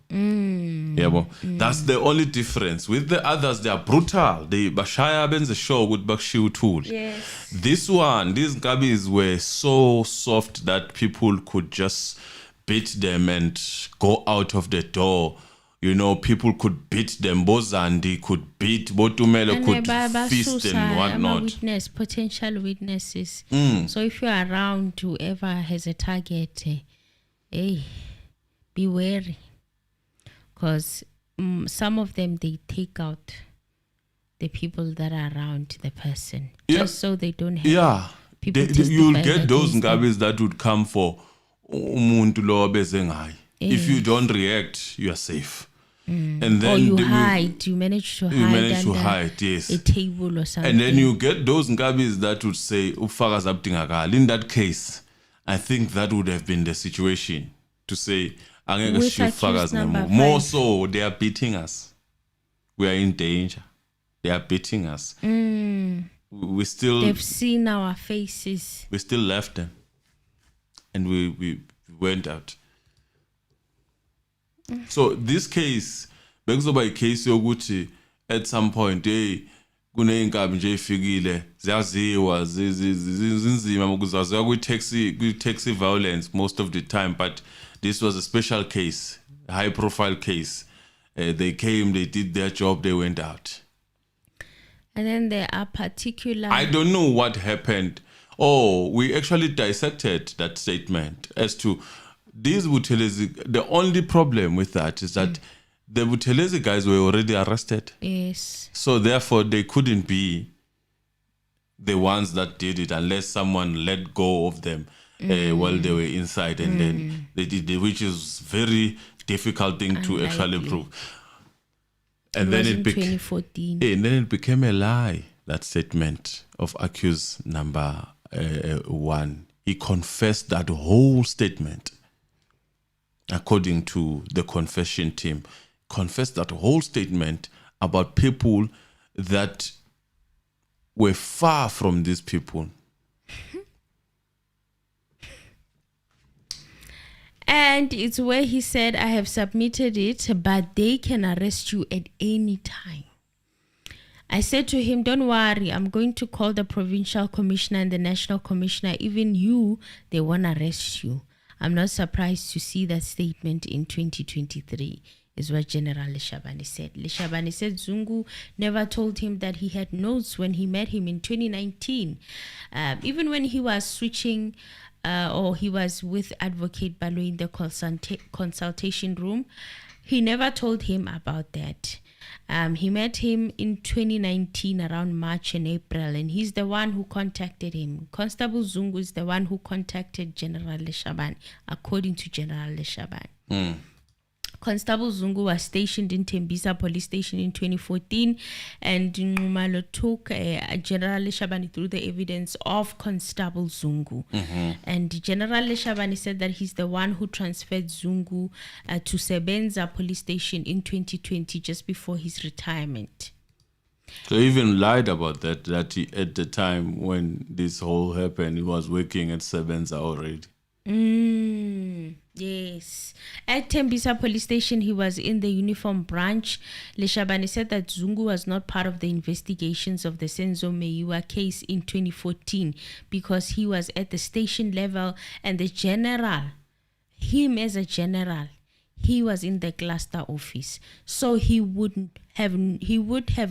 That's the only difference. With the others, they are brutal. They bashaya benze sure ukuthi bakushiya uthuli. Yes. This one, these Gabis were so soft that people could just beat them and go out of the door. You know, people could beat them. Bozandi could beat. Botumelo could feast and whatnot. Potential witnesses. So if you're around, whoever has a target, be wary. Because some of them, they take out the people that are around the person. Just so they don't have people you'll get those Ngabis that would come for umuntu lo obeze ngaye. If you don't react, you are safe. And then Or you hide. You manage to hide. You manage to under hide, yes. a table or something. And then you get those ngabis that would say, "Ufakazi abdingakala." In that case, I think that would have been the situation to say, "Angeke With sishiye accused ubufakazi number ngemuva." More 5. so, they are beating us. We are in danger. They are beating us. We still, They've seen our faces. we still left them, and we went out. So this case, bekuzoba case yokuthi at some point, hey, kuneyinkabi nje ifikile ziyaziwa zinzima ukuzaziwa kwi-taxi violence most of the time, but this was a special case, a high profile case. They came, they did their job, they went out. And then there are particular... I don't know what happened. Oh, we actually dissected that statement as to these Buthelezi. The only problem with that is that the Buthelezi guys were already arrested. Yes. So therefore, they couldn't be the ones that did it unless someone let go of them while they were inside, and then they did it, which is very difficult thing to actually prove. And then it became 2014. and then it became a lie. That statement of accused number 1. He confessed that whole statement, according to the confession team. Confessed that whole statement about people that were far from these people. And it's where he said, I have submitted it, but they can arrest you at any time. I said to him, don't worry, I'm going to call the provincial commissioner and the national commissioner. Even you, they won't arrest you. I'm not surprised to see that statement in 2023, is what General Leshabane said. Leshabane said Zungu never told him that he had notes when he met him in 2019. Even when he was switching or he was with Advocate Balo in the consultation room, he never told him about that. He met him in 2019 around March and April, and he's the one who contacted him. Constable Zungu is the one who contacted General Leshabane, according to General Leshabane. Constable Zungu was stationed in Tembisa police station in 2014, and Nxumalo took General Leshabane through the evidence of Constable Zungu. And General Leshabane said that he's the one who transferred Zungu to Sebenza police station in 2020, just before his retirement. So he even lied about that he, at the time when this whole happened, he was working at Sebenza already. Yes. At Tembisa police station, he was in the uniform branch. Leshabane said that Zungu was not part of the investigations of the Senzo Meyiwa case in 2014 because he was at the station level, and the general, him as a general, he was in the cluster office. So he would have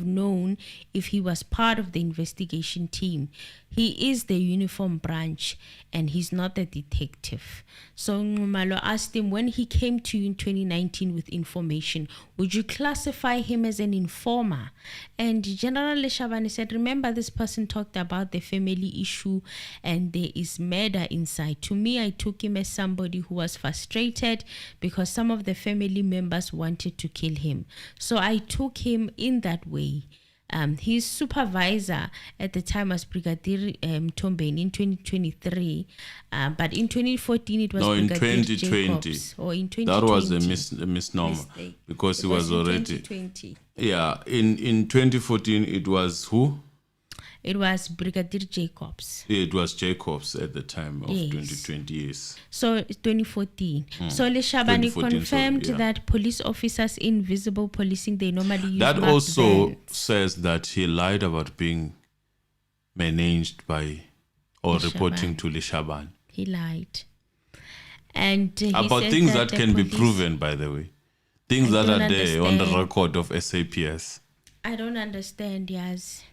known if he was part of the investigation team. He is the uniform branch and he's not a detective. So Nxumalo asked him, when he came to you in 2019 with information, would you classify him as an informer? And General Leshabane said, remember, this person talked about the family issue and there is murder inside. To me, I took him as somebody who was frustrated because some of the family members wanted to kill him. So I took him in that way. His supervisor at the time was Brigadier Tombeni in 2023, but in 2014 it was in Brigadier 2020. Jacobs, or in 2020. That was a misnomer Mistake. because he It was in already. 2020. Yeah, in 2014 it was who? It was Brigadier Jacobs. It was Jacobs at the time of Yes. 2020, yes. So 2014. So Leshabane 2014, confirmed so, yeah. that police officers in visible policing, they normally use That marked also vans. says that he lied about being managed by or Leshabane. reporting to Leshabane. He lied. And he About said things that the can be police- proven, by the way. Things I that don't are there on the understand. record of SAPS. I don't understand, yes.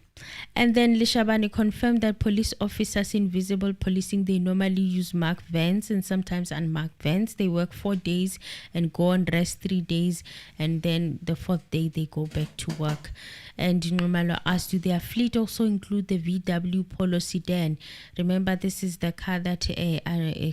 And then Leshabane confirmed that police officers in visible policing, they normally use marked vans and sometimes unmarked vans. They work 4 days and go on rest 3 days, and then the 4th day they go back to work. And Nxumalo asked, do their fleet also include the VW Polo sedan? Remember, this is the car that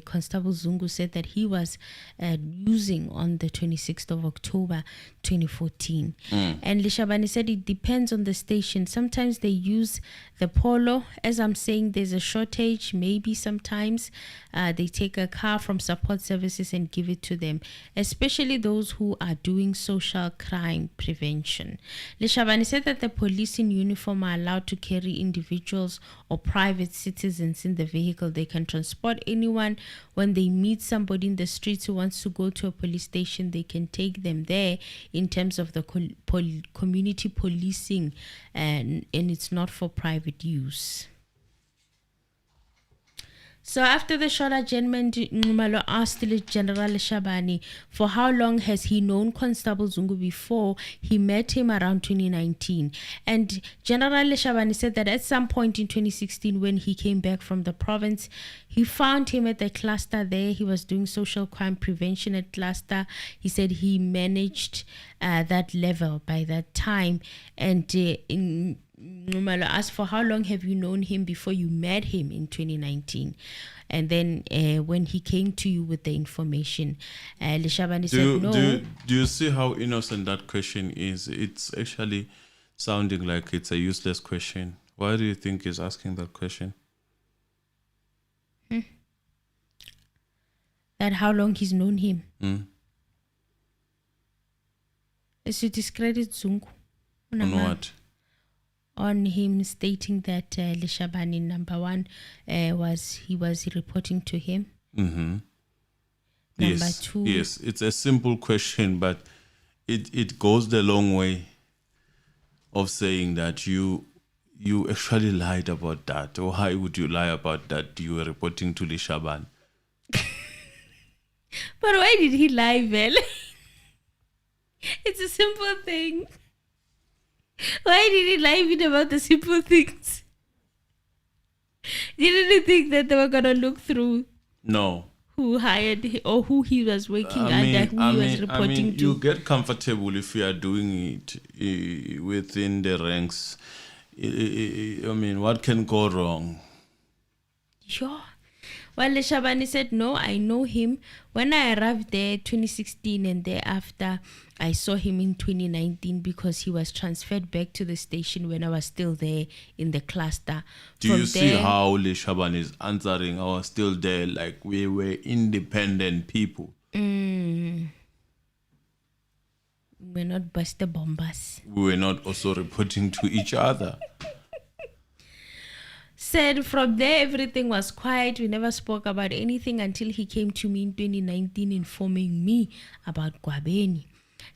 Constable Zungu said that he was using on the 26th of October 2014. And Leshabane said it depends on the station. Sometimes they use the Polo. As I'm saying, there's a shortage. Maybe sometimes they take a car from support services and give it to them, especially those who are doing social crime prevention. Leshabane said that the police in uniform are allowed to carry individuals or private citizens in the vehicle. They can transport anyone. When they meet somebody in the streets who wants to go to a police station, they can take them there in terms of the community policing, and it's not for private use. So after the short adjournment, Nxumalo asked General Leshabane for how long has he known Constable Zungu before he met him around 2019. And General Leshabane said that at some point in 2016, when he came back from the province, he found him at the cluster there. He was doing social crime prevention at cluster. He said he managed that level by that time. And Nxumalo asked, for how long have you known him before you met him in 2019? And then when he came to you with the information, Leshabane said no. Do you see how innocent that question is? It's actually sounding like it's a useless question. Why do you think he's asking that question? That how long he's known him? Is to discredit Zungu. On what? On him stating that Leshabane, number one, was reporting to him. Number two, yes, it's a simple question, but it goes the long way of saying that you actually lied about that. Or why would you lie about that? You were reporting to Leshabane. But why did he lie, Vel? It's a simple thing. Why did he lie even about the simple things? Didn't he think that they were going to look through? No. Who hired him or who he was working under, who he was reporting to? You get comfortable if you are doing it within the ranks. What can go wrong? Sure. Well, Leshabane said, no, I know him. When I arrived there 2016 and thereafter, I saw him in 2019 because he was transferred back to the station when I was still there in the cluster. Do you see how Leshabane is answering? I was still there, like we were independent people. We're not Buster Bombas. We were not also reporting to each other. Said from there everything was quiet. We never spoke about anything until he came to me in 2019 informing me about Gwabeni.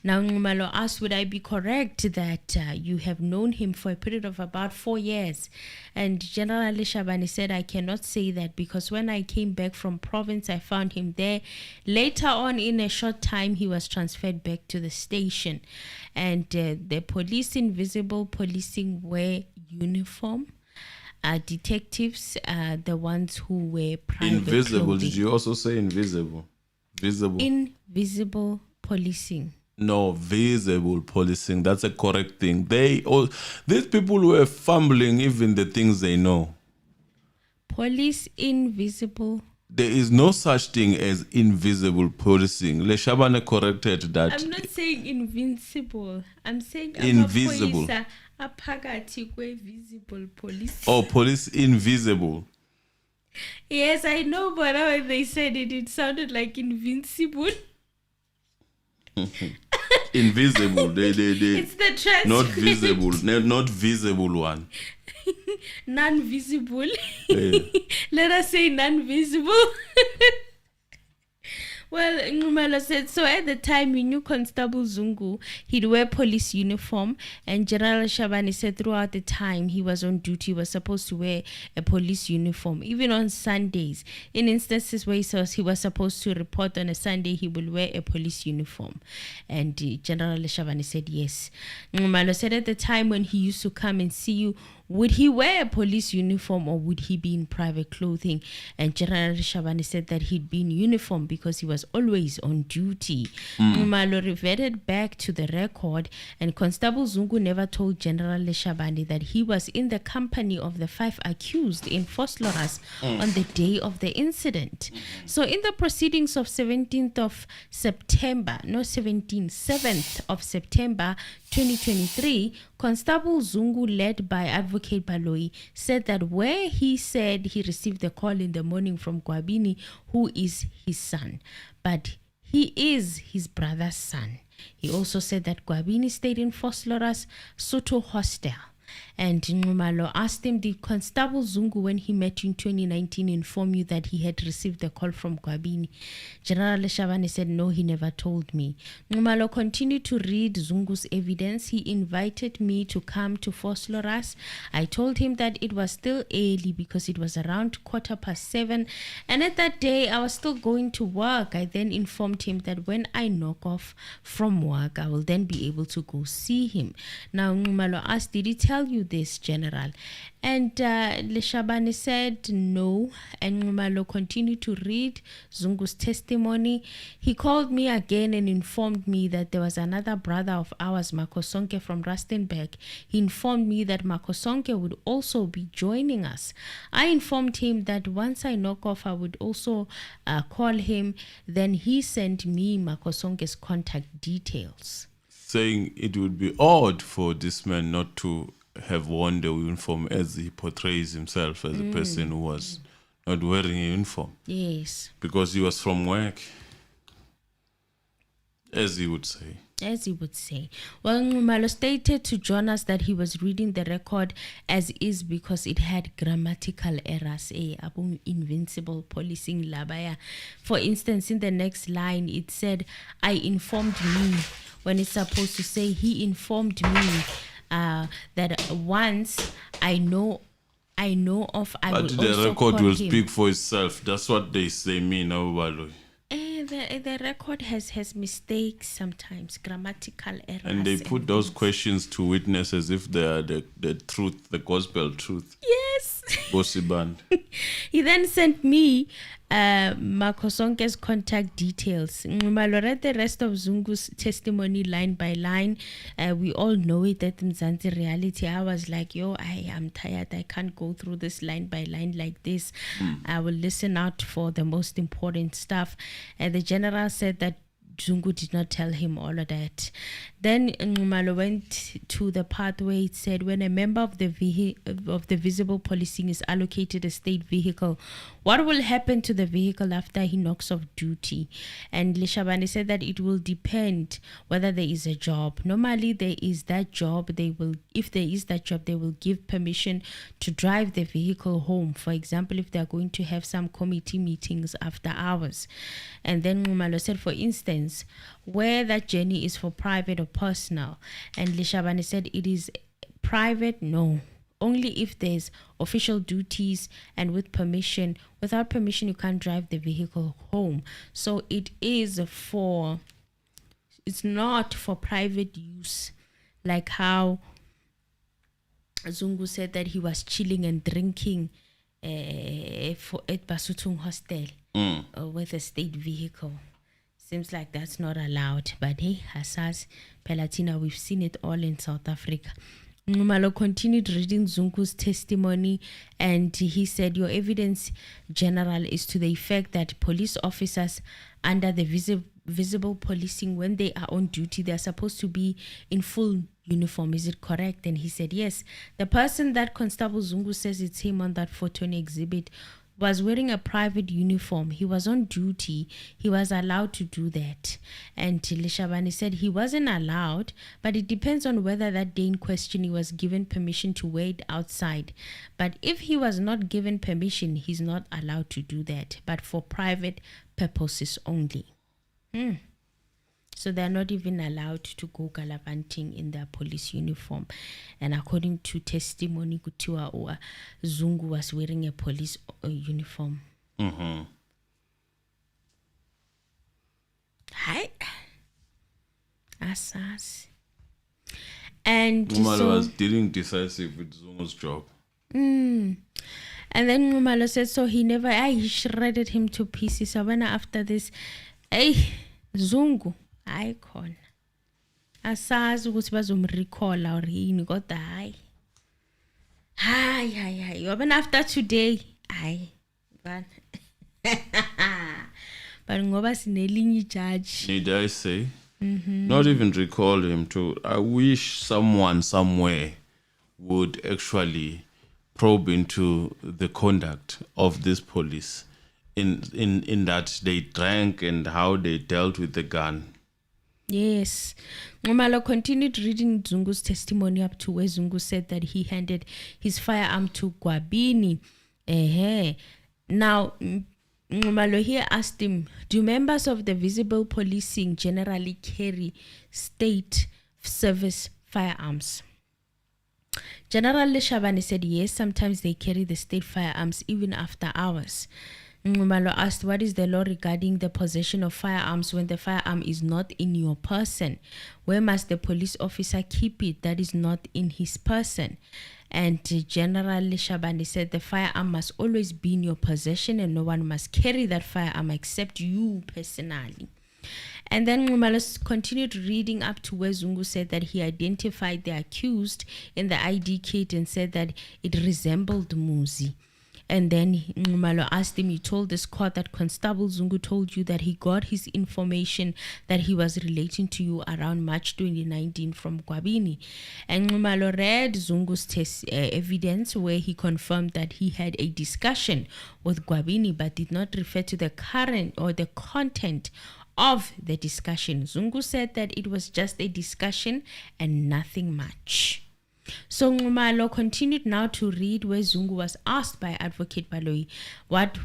Now Nxumalo asked, would I be correct that you have known him for a period of about 4 years? And General Leshabane said, I cannot say that because when I came back from province, I found him there. Later on, in a short time, he was transferred back to the station. And the police in visible policing wear uniform. Detectives are the ones who wear private invisible clothing. Did you also say invisible? Visible. Invisible policing. No, visible policing. That's a correct thing. These people were fumbling even the things they know. Police invisible. There is no such thing as invisible policing. Leshabane corrected that. I'm not saying invincible. I'm saying invisible. Visible police. Oh, police invisible. Yes, I know, but when they said it, it sounded like invincible. Invisible. It's the transcript. Not visible. Not visible one. Non-visible. Yeah. Let us say non-visible. Well, Nxumalo said, so at the time we knew Constable Zungu, he'd wear police uniform, and General Leshabane said throughout the time he was on duty, he was supposed to wear a police uniform, even on Sundays. In instances where he was supposed to report on a Sunday, he will wear a police uniform. And General Leshabane said yes. Nxumalo said at the time when he used to come and see you, would he wear a police uniform or would he be in private clothing? And General Leshabane said that he'd be in uniform because he was always on duty. Malo reverted back to the record, and Constable Zungu never told General Leshabane that he was in the company of the 5 accused in Vosloorus on the day of the incident. So in the proceedings of 7th of September 2023, Constable Zungu, led by Advocate Baloyi, said that where he said he received the call in the morning from Gwabini, who is his son, but he is his brother's son. He also said that Gwabini stayed in Vosloorus Soto Hostel. And Nxumalo asked him, did Constable Zungu, when he met you in 2019, inform you that he had received a call from Gwabini? General Leshabane said, no, he never told me. Nxumalo continued to read Zungu's evidence. He invited me to come to Vosloorus. I told him that it was still early because it was around 7:15. And at that day, I was still going to work. I then informed him that when I knock off from work, I will then be able to go see him. Now, Nxumalo asked, did he tell you this, General? And Leshabane said no. And Nxumalo continued to read Zungu's testimony. He called me again and informed me that there was another brother of ours, Makosonke from Rustenburg. He informed me that Makosonke would also be joining us. I informed him that once I knock off, I would also call him. Then he sent me Makosonke's contact details, saying it would be odd for this man not to have worn the uniform, as he portrays himself as a person who was not wearing a uniform. Yes. Because he was from work, as he would say. As he would say. Well, Nxumalo stated to Jonas that he was reading the record as is because it had grammatical errors. Invincible policing labaya. For instance, in the next line, it said, I informed me, when it's supposed to say he informed me that once I know of, I will also But the record will him. speak for itself. That's what they say, me now, Baloyi. The record has mistakes sometimes, grammatical errors. And they put those questions to witness as if they are the truth, the gospel truth. Yes. Bosiband. He then sent me Makosonke's contact details. Nxumalo read the rest of Zungu's testimony line by line. We all know it at Mzansi Reality. I was like, I am tired. I can't go through this line by line like this. I will listen out for the most important stuff. The general said that Zungu did not tell him all of that. Then Nxumalo went to the part where it said, when a member of the visible policing is allocated a state vehicle, what will happen to the vehicle after he knocks off duty? And Leshabane said that it will depend whether there is a job. Normally, there is that job. If there is that job, they will give permission to drive the vehicle home. For example, if they are going to have some committee meetings after hours. And then Nxumalo said, for instance, where that journey is for private or personal. And Leshabane said it is private, no. Only if there's official duties and with permission. Without permission, you can't drive the vehicle home. So it's not for private use, like how Zungu said that he was chilling and drinking at Basutung Hostel with a state vehicle. Seems like that's not allowed. But hey, Asas, Pelatina, we've seen it all in South Africa. Nxumalo continued reading Zungu's testimony, and he said, your evidence, General, is to the effect that police officers under the visible policing, when they are on duty, they're supposed to be in full uniform. Is it correct? And he said, yes. The person that Constable Zungu says it's him on that photo and exhibit was wearing a private uniform. He was on duty. He was allowed to do that. And Leshabane said he wasn't allowed, but it depends on whether that day in question he was given permission to wear it outside. But if he was not given permission, he's not allowed to do that, but for private purposes only. So they're not even allowed to go galavanting in their police uniform. And according to testimony, Kutiwa Zungu was wearing a police uniform. Hi. Asas. And Ngumalo was dealing decisive with Zungu's job. And then Ngumalo said, so he shredded him to pieces. So when after this, hey, Zungu, icon. Asazi ukuthi bazomrecall or yini kodwa hayi even after today but ngoba sinelinye judge, Need I say? Not even recall him to. I wish someone somewhere would actually probe into the conduct of this police in that they drank and how they dealt with the gun. Yes. Ngumalo continued reading Zungu's testimony up to where Zungu said that he handed his firearm to Gwabini. Now, Ngumalo here asked him, do members of the visible policing generally carry state service firearms? General Leshabane said yes, sometimes they carry the state firearms even after hours. Ngumalo asked, what is the law regarding the possession of firearms when the firearm is not in your person? Where must the police officer keep it that is not in his person? And General Leshabane said the firearm must always be in your possession and no one must carry that firearm except you personally. And then Ngumalo continued reading up to where Zungu said that he identified the accused in the ID kit and said that it resembled Muzi. And then Ngumalo asked him, he told this court that Constable Zungu told you that he got his information that he was relating to you around March 2019 from Gwabini. And Ngumalo read Zungu's evidence where he confirmed that he had a discussion with Gwabini but did not refer to the current or the content of the discussion. Zungu said that it was just a discussion and nothing much. So Ngumalo continued now to read where Zungu was asked by Advocate Baloyi what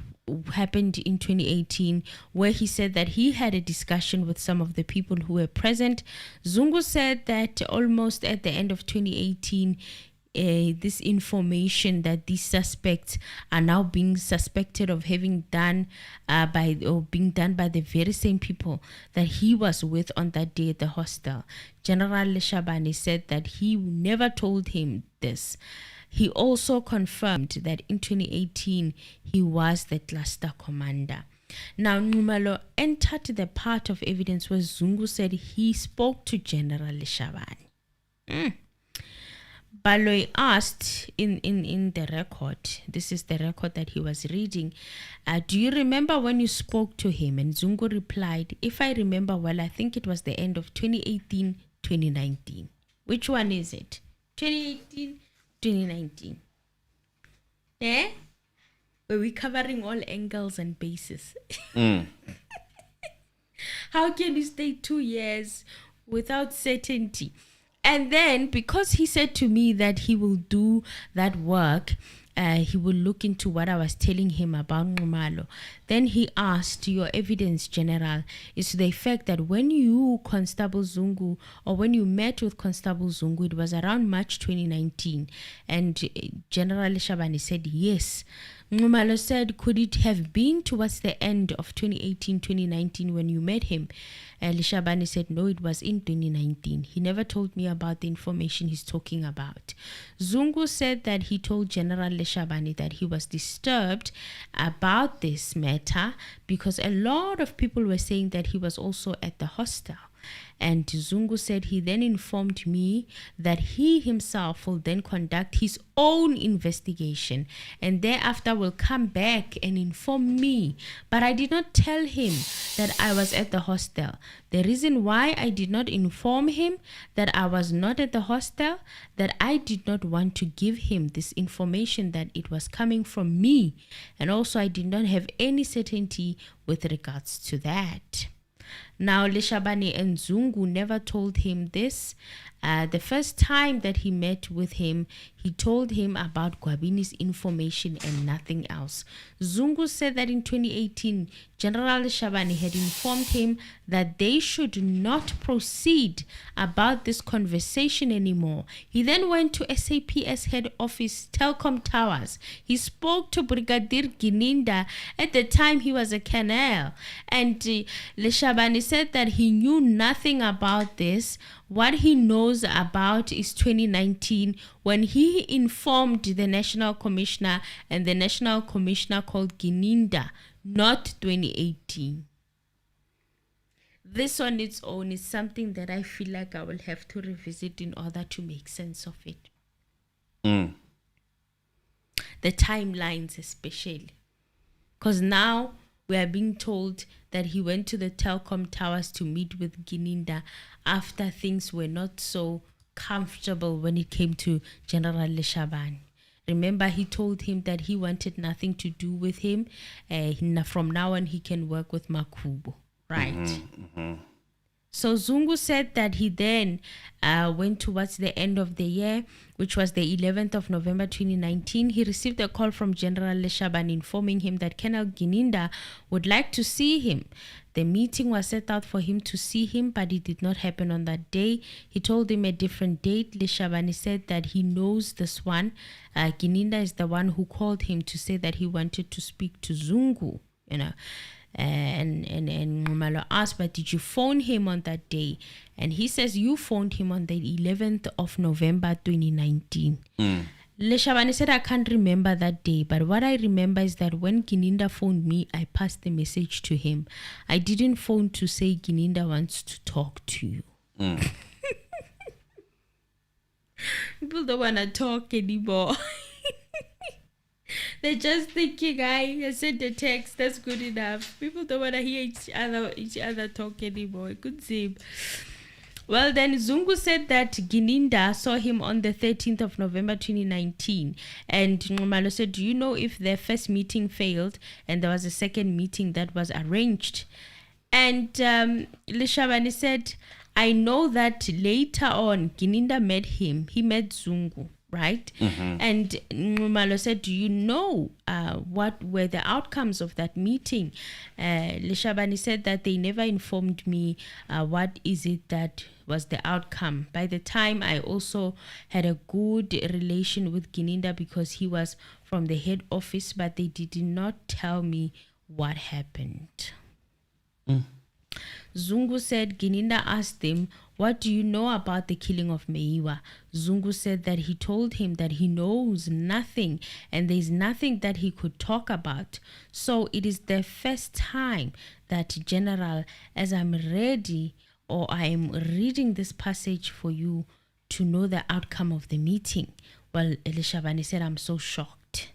happened in 2018, where he said that he had a discussion with some of the people who were present. Zungu said that almost at the end of 2018, this information that these suspects are now being suspected of having done being done by the very same people that he was with on that day at the hostel. General Leshabane said that he never told him this. He also confirmed that in 2018 he was the cluster commander. Now Ngumalo entered the part of evidence where Zungu said he spoke to General Leshabane. Baloyi asked in the record, this is the record that he was reading, do you remember when you spoke to him? And Zungu replied, if I remember well, I think it was the end of 2018, 2019. Which one is it? 2018, 2019. Were we covering all angles and bases? How can you stay 2 years without certainty? And then, because he said to me that he will do that work, he will look into what I was telling him about Ngumalo. Then he asked, your evidence, General, is to the effect that when you, Constable Zungu, or when you met with Constable Zungu, it was around March 2019. And General Leshabane said, yes. Ngumalo said, could it have been towards the end of 2018, 2019 when you met him? Leshabane said, no, it was in 2019. He never told me about the information he's talking about. Zungu said that he told General Leshabane that he was disturbed about this matter because a lot of people were saying that he was also at the hostel. And Zungu said he then informed me that he himself will then conduct his own investigation and thereafter will come back and inform me. But I did not tell him that I was at the hostel. The reason why I did not inform him that I was not at the hostel, that I did not want to give him this information that it was coming from me. And also I did not have any certainty with regards to that. Now, Leshabane and Zungu never told him this. The first time that he met with him, he told him about Gwabini's information and nothing else. Zungu said that in 2018, General Leshabane had informed him that they should not proceed about this conversation anymore. He then went to SAPS head office, Telkom Towers. He spoke to Brigadier Gininda. At the time, he was a colonel. And Leshabane said that he knew nothing about this. What he knows about is 2019 when he informed the National Commissioner and the National Commissioner called Gininda, not 2018. This on its own is something that I feel like I will have to revisit in order to make sense of it. The timelines especially. Because now we are being told that he went to the telecom towers to meet with Gininda after things were not so comfortable when it came to General Leshabane. Remember, he told him that he wanted nothing to do with him. From now on, he can work with Makubo. Right. So Zungu said that he then went towards the end of the year, which was the 11th of November 2019. He received a call from General Leshabane informing him that Colonel Gininda would like to see him. The meeting was set out for him to see him, but it did not happen on that day. He told him a different date. Leshabane said that he knows this one. Gininda is the one who called him to say that he wanted to speak to Zungu, you know. And Ngumalo asked, but did you phone him on that day? And he says you phoned him on the 11th of November 2019. Leshabane said, I can't remember that day, but what I remember is that when Gininda phoned me, I passed the message to him. I didn't phone to say Gininda wants to talk to you. People don't want to talk anymore. They're just thinking, I sent a text, that's good enough. People don't want to hear each other talk anymore. It could seem. Well, then Zungu said that Gininda saw him on the 13th of November 2019. And Ngumalo said, do you know if their first meeting failed and there was a second meeting that was arranged? And Leshabane said, I know that later on, Gininda met him. He met Zungu. Right? And Ngumalo said, do you know what were the outcomes of that meeting? Leshabane said that they never informed me what is it that was the outcome. By the time, I also had a good relation with Gininda because he was from the head office, but they did not tell me what happened. Zungu said Gininda asked him, what do you know about the killing of Meyiwa? Zungu said that he told him that he knows nothing and there's nothing that he could talk about. So it is the first time that, General, as I'm ready or I am reading this passage for you to know the outcome of the meeting. Well, Leshabane said, I'm so shocked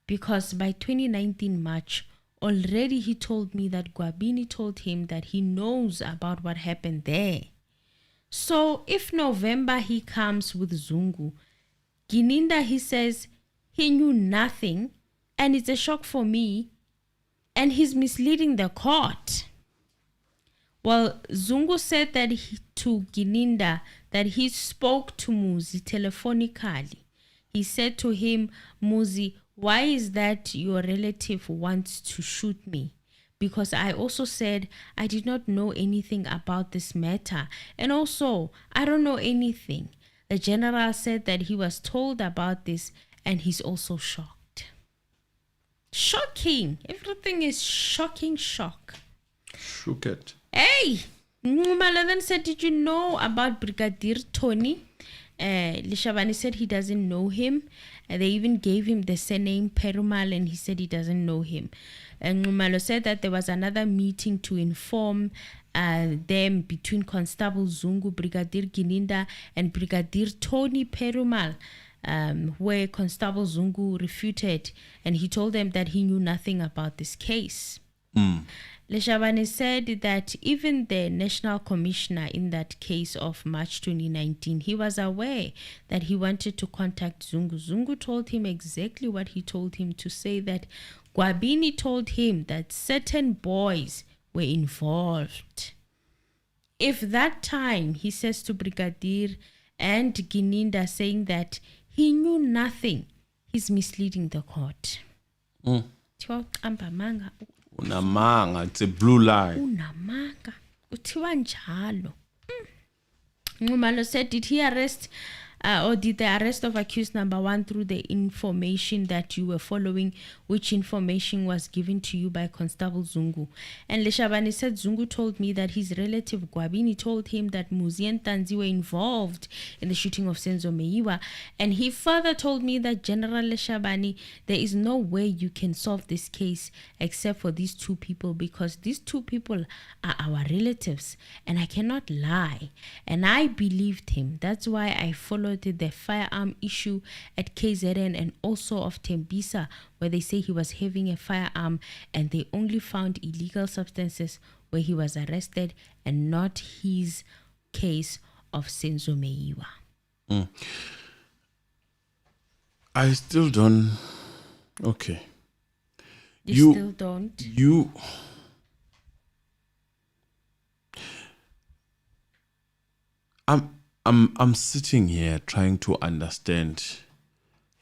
because by 2019 March, already he told me that Gwabini told him that he knows about what happened there. So if November he comes with Zungu, Gininda, he says he knew nothing and it's a shock for me and he's misleading the court. Well, Zungu said that to Gininda that he spoke to Muzi telephonically. He said to him, Muzi, why is that your relative wants to shoot me? Because I also said I did not know anything about this matter. And also, I don't know anything. The general said that he was told about this and he's also shocked. Shocking. Everything is shocking shock. Shook it. Hey! Ngumalo then said, did you know about Brigadier Tony? Leshabane said he doesn't know him. They even gave him the surname Perumal and he said he doesn't know him. And Ngumalo said that there was another meeting to inform them between Constable Zungu, Brigadier Gininda and Brigadier Tony Perumal, where Constable Zungu refuted and he told them that he knew nothing about this case. Leshabane said that even the National Commissioner in that case of March 2019, he was aware that he wanted to contact Zungu. Zungu told him exactly what he told him to say, that Gwabini told him that certain boys were involved. If that time, he says to Brigadier and Gininda saying that he knew nothing, he's misleading the court. Unamanga, it's a blue lie. Unamanga. Utiwa njalo. Ngumalo said, did he arrest or did the arrest of accused number 1 through the information that you were following, which information was given to you by Constable Zungu? And Leshabane said Zungu told me that his relative Gwabini told him that Muzi and Tanzi were involved in the shooting of Senzo Meyiwa. And he further told me that General Leshabane, there is no way you can solve this case except for these two people, because these two people are our relatives, and I cannot lie. And I believed him. That's why I followed the firearm issue at KZN and also of Tembisa, where they say he was having a firearm and they only found illegal substances where he was arrested, and not his case of Senzo Meyiwa. I still don't. Okay. You still don't? I'm sitting here trying to understand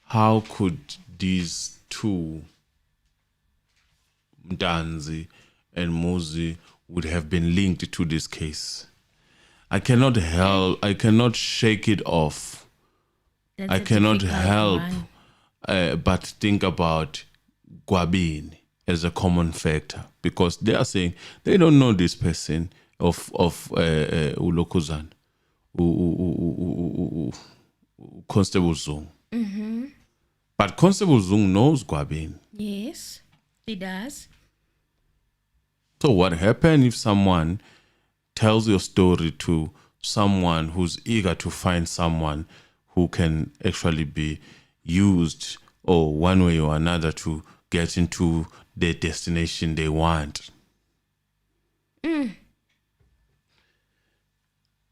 how could these two, Mdanzi and Muzi, would have been linked to this case. I cannot shake it off. I cannot help but think about Gwabini as a common factor, because they are saying they don't know this person of Ulokuzan. Constable Zungu. Mm-hmm. But Constable Zungu knows Gwabini. Yes, he does. So what happens if someone tells your story to someone who's eager to find someone who can actually be used, or one way or another, to get into the destination they want?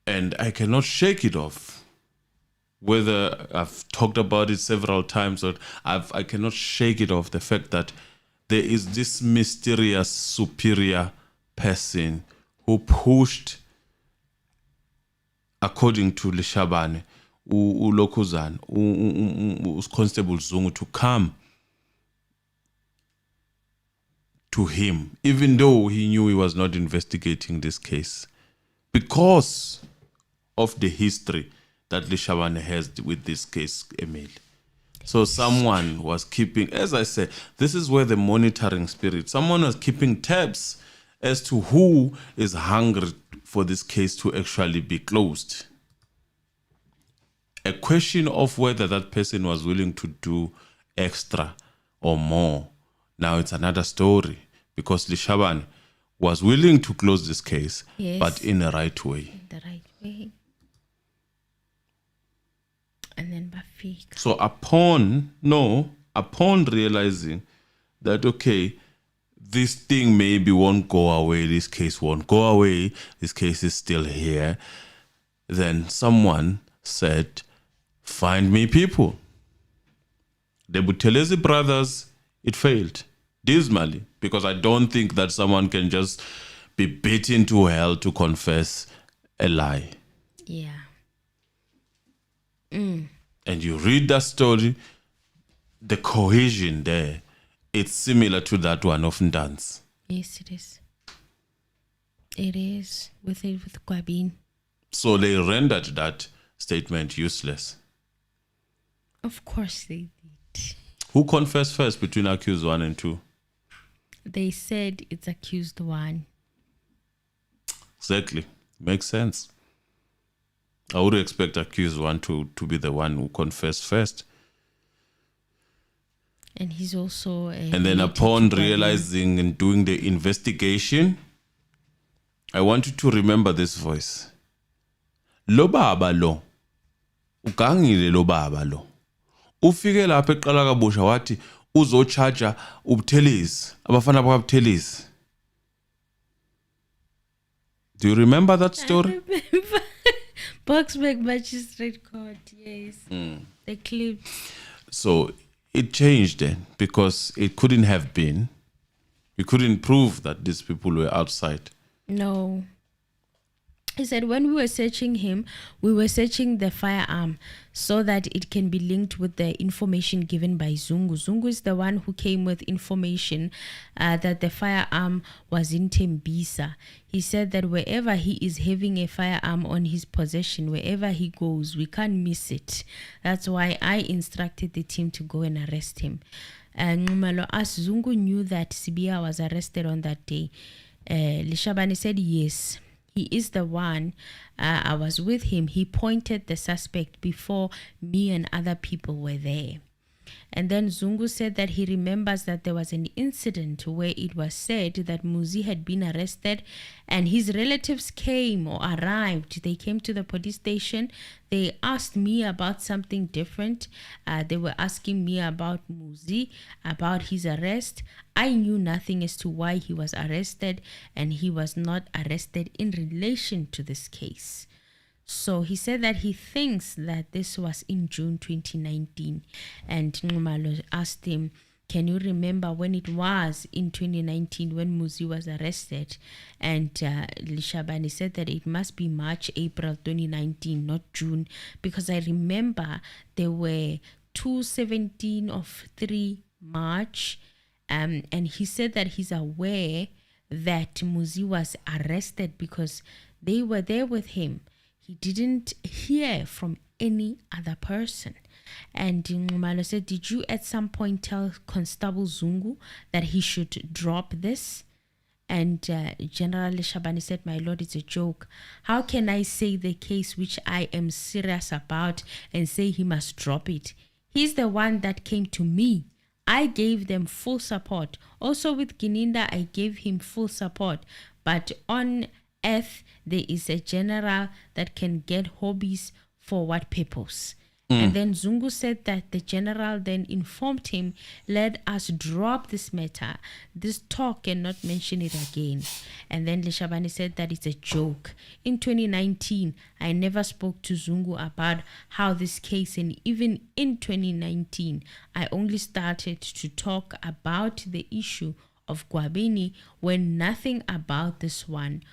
And I cannot shake it off. Whether I've talked about it several times, or I cannot shake it off, the fact that there is this mysterious superior person who pushed, according to Leshabane, Ulokuzan, Constable Zungu, to come to him, even though he knew he was not investigating this case, because of the history that Leshabane has with this case, Emil. So someone was keeping, as I said, this is where the monitoring spirit, someone was keeping tabs as to who is hungry for this case to actually be closed. A question of whether that person was willing to do extra or more, now it's another story, because Leshabane was willing to close this case, yes, but in the right way. The right way. And then Bafika. So upon realizing that, okay, this thing maybe won't go away, this case won't go away, this case is still here, then someone said, find me people. The Buthelezi brothers, it failed dismally, because I don't think that someone can just be beaten to hell to confess a lie. Yeah. And you read that story, the cohesion there, it's similar to that one of Ndans. Yes, it is. It is with Gwabini. So they rendered that statement useless. Of course they did. Who confessed first between accused 1 and 2? They said it's accused 1. Exactly. Makes sense. I would expect accused 1 to be the one who confessed first. And he's also and then upon realizing and doing the investigation, I want you to remember this voice. Lo baba lo. Ugangile lo baba lo. Ufike lapha eqala kabusha wathi uzocharger ubuthelezi, abafana bakabuthelezi. Do you remember that story? I remember. Boxback Magistrate Court, yes. The clip. So it changed then, because it couldn't have been. You couldn't prove that these people were outside. No. He said, when we were searching him, we were searching the firearm so that it can be linked with the information given by Zungu. Zungu is the one who came with information that the firearm was in Tembisa. He said that wherever he is having a firearm on his possession, wherever he goes, we can't miss it. That's why I instructed the team to go and arrest him. And as Zungu knew that Sibia was arrested on that day, Leshabane said yes. He is the one. I was with him. He pointed the suspect before me and other people were there. And then Zungu said that he remembers that there was an incident where it was said that Muzi had been arrested and his relatives came or arrived. They came to the police station. They asked me about something different. They were asking me about Muzi, about his arrest. I knew nothing as to why he was arrested, and he was not arrested in relation to this case. So he said that he thinks that this was in June 2019. And Nxumalo asked him, can you remember when it was in 2019 when Muzi was arrested? And Leshabane said that it must be March, April 2019, not June, because I remember there were 2/17 of 3 March. And he said that he's aware that Muzi was arrested because they were there with him. He didn't hear from any other person. And Nxumalo said, did you at some point tell Constable Zungu that he should drop this? And General Leshabane said, my lord, it's a joke. How can I say the case which I am serious about and say he must drop it? He's the one that came to me. I gave them full support. Also with Gininda, I gave him full support. But on earth, there is a general that can get hobbies for what purpose? And then Zungu said that the general then informed him, let us drop this matter, this talk, and not mention it again. And then Leshabane said that it's a joke. In 2019, I never spoke to Zungu about how this case, and even in 2019, I only started to talk about the issue of Gwabini when nothing about this one.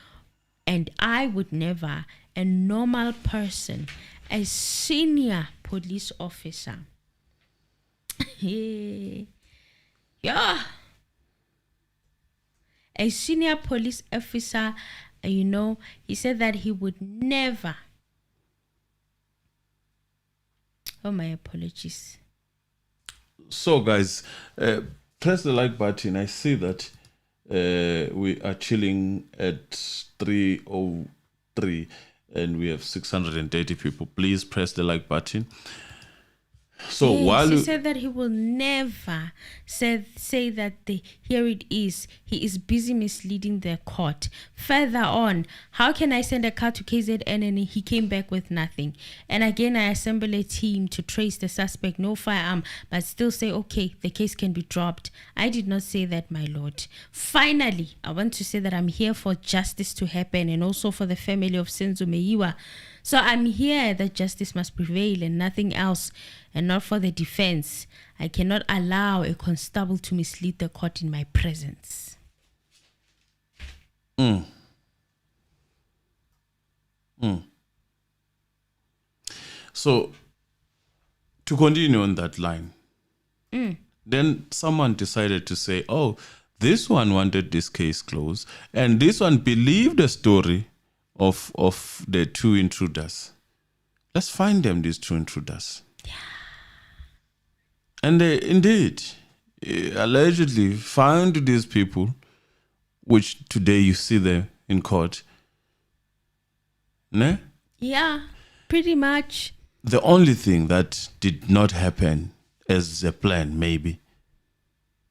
And I would never, a normal person, a senior police officer, yeah, a senior police officer, he said that he would never, oh, my apologies. So guys, press the like button. I see that we are chilling at 3:03 and we have 630 people. Please press the like button. So yes, while he said that he will never say that here it is. He is busy misleading the court. Further on, how can I send a car to KZN and he came back with nothing? And again, I assemble a team to trace the suspect, no firearm, but still say, okay, the case can be dropped. I did not say that, my lord. Finally, I want to say that I'm here for justice to happen and also for the family of Senzo Meyiwa. So I'm here that justice must prevail and nothing else, and not for the defense. I cannot allow a constable to mislead the court in my presence. So to continue on that line, then someone decided to say, oh, this one wanted this case closed, and this one believed the story of the two intruders. Let's find them, these two intruders. Yeah. And they indeed allegedly found these people, which today you see them in court. Ne? Yeah, pretty much. The only thing that did not happen as a plan, maybe,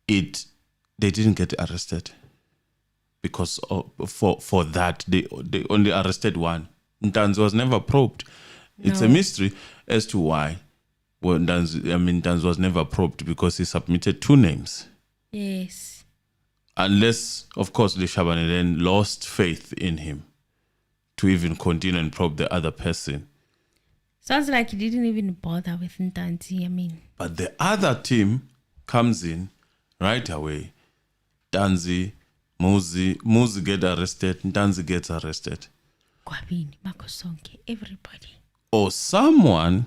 they didn't get arrested. Because for that, they only arrested one. Ntanzi was never probed. It's a mystery as to why. Well, Ntanzi was never probed because he submitted 2 names. Yes. Unless, of course, Leshabane then lost faith in him to even continue and probe the other person. Sounds like he didn't even bother with Ntanzi, But the other team comes in right away. Ntanzi, Muzi get arrested, Ntanzi gets arrested. Kwabini, Makosonke, everybody. Or someone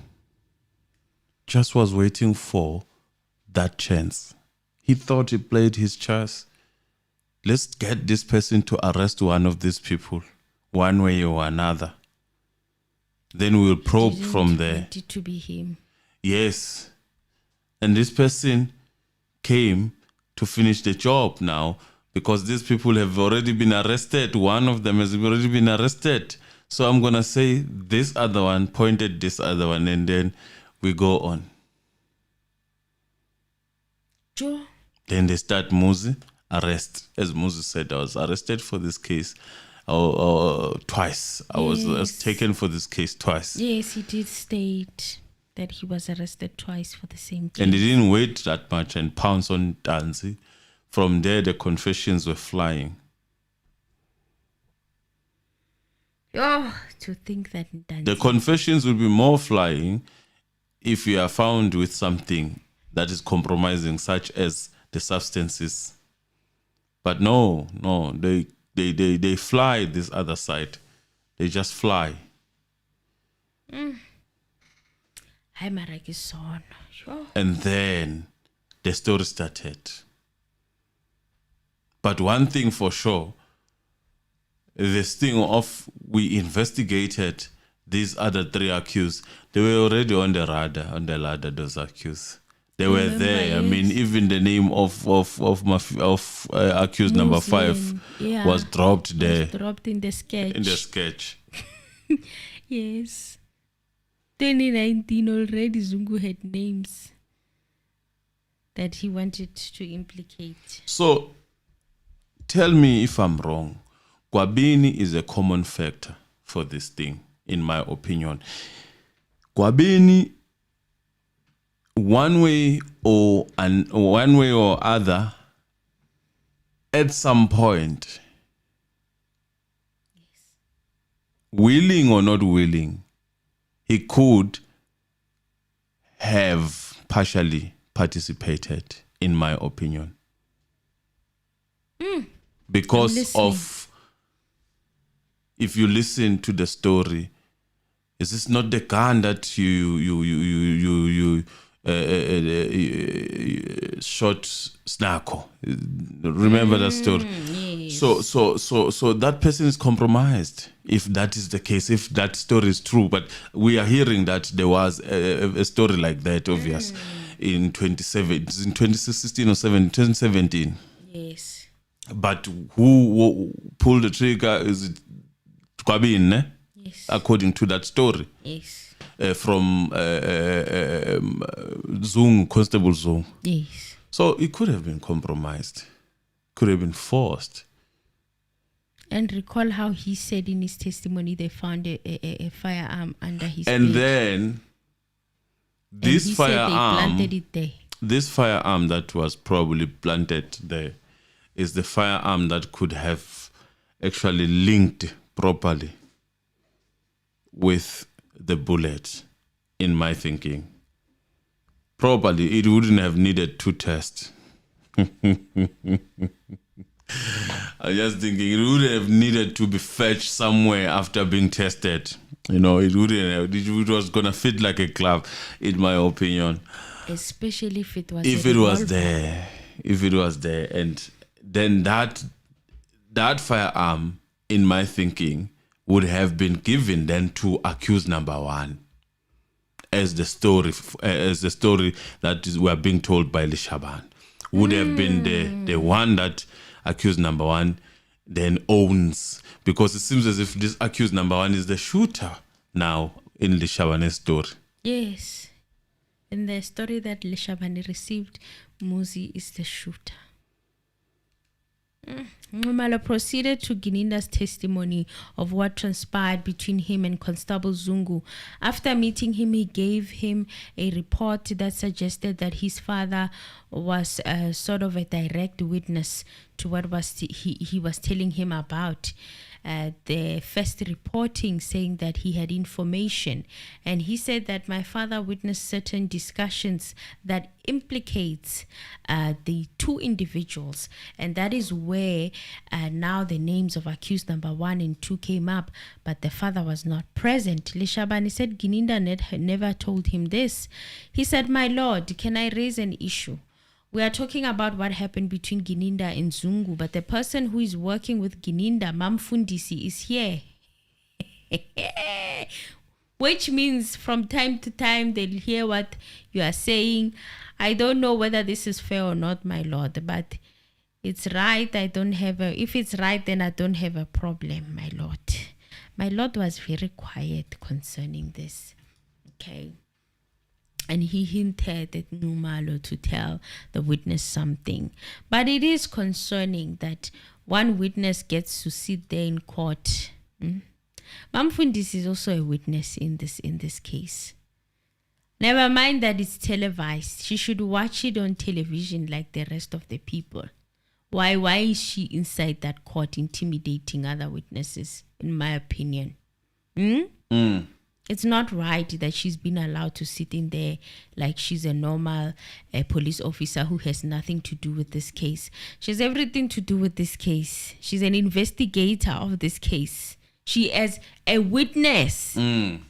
just was waiting for that chance. He thought he played his chess. Let's get this person to arrest one of these people, one way or another. Then we'll probe from there. Want it to be him. Yes. And this person came to finish the job now because these people have already been arrested. One of them has already been arrested. So I'm going to say this other one pointed this other one, and then we go on. Joe. Then they start Muzi, arrest. As Muzi said, I was arrested for this case twice. I was taken for this case twice. Yes, he did state that he was arrested twice for the same case. And he didn't wait that much and pounce on Tanzi. From there, the confessions were flying. Oh, to think that the confessions will be more flying if you are found with something that is compromising, such as the substances. But no, they fly this other side. They just fly. And then the story started. But one thing for sure, this thing of we investigated these other three accused, they were already on the ladder, those accused. They were there. I mean, even the name of accused number 5 was dropped there. Was dropped in the sketch. In the sketch. Yes. 2019 already, Zungu had names that he wanted to implicate. So, tell me if I'm wrong. Kwabini is a common factor for this thing, in my opinion. Kwabini, one way or other, at some point, willing or not willing, he could have partially participated, in my opinion. Because of, if you listen to the story, is this not the gun that you shot Snako? Remember that story? Yes. So that person is compromised, if that is the case, if that story is true. But we are hearing that there was a story like that, obvious, in 2016 or 2017. Yes. But who pulled the trigger? Is it Kwabini, Yes. according to that story? Yes. From Zungu, Constable Zungu. Yes. So it could have been compromised, could have been forced. And recall how he said in his testimony they found a firearm under his And bed. then this and he said they planted it there. This firearm that was probably planted there is the firearm that could have actually linked properly with the bullet, in my thinking. Probably it wouldn't have needed 2 tests. I'm just thinking it would have needed to be fetched somewhere after being tested. You know, it wouldn't have, it was gonna fit like a glove, in my opinion. Especially if it was there. If it was there. And then that firearm, in my thinking, would have been given then to accused number 1, as the story that we are being told by Leshabane would have been the one that accused number 1 then owns, because it seems as if this accused number 1 is the shooter now in Leshabane's story. Yes. In the story that Leshabane received, Muzi is the shooter. Ngumalo proceeded to Gininda's testimony of what transpired between him and Constable Zungu. After meeting him, he gave him a report that suggested that his father was sort of a direct witness to what he was telling him about. the first reporting saying that he had information. And he said that my father witnessed certain discussions that implicates the two individuals. And that is where now the names of accused number 1 and 2 came up, but the father was not present. Leshabane said Gininda never told him this. He said, "My lord, can I raise an issue? We are talking about what happened between Gininda and Zungu, but the person who is working with Gininda, Mamfundisi, is here." Which means from time to time they'll hear what you are saying. I don't know whether this is fair or not, my lord, but it's right. If it's right, then I don't have a problem, my lord. My lord was very quiet concerning this. Okay. And he hinted at Numalo to tell the witness something. But it is concerning that one witness gets to sit there in court. Mamfundis is also a witness in this case. Never mind that it's televised. She should watch it on television like the rest of the people. Why is she inside that court intimidating other witnesses, in my opinion? It's not right that she's been allowed to sit in there like she's a normal police officer who has nothing to do with this case. She has everything to do with this case. She's an investigator of this case. She is a witness in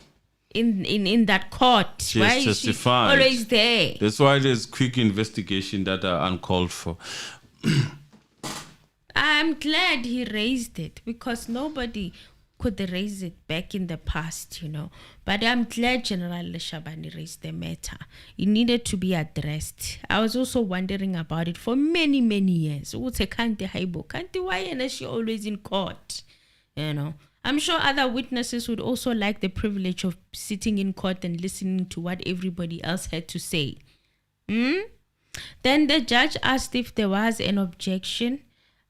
that court. She Why has is she testified. always there? That's why there's quick investigation that are uncalled for. I'm glad he raised it because nobody could raise it back in the past, But I'm glad General Leshabane raised the matter. It needed to be addressed. I was also wondering about it for many, many years. Why is she always in court? I'm sure other witnesses would also like the privilege of sitting in court and listening to what everybody else had to say. Then the judge asked if there was an objection.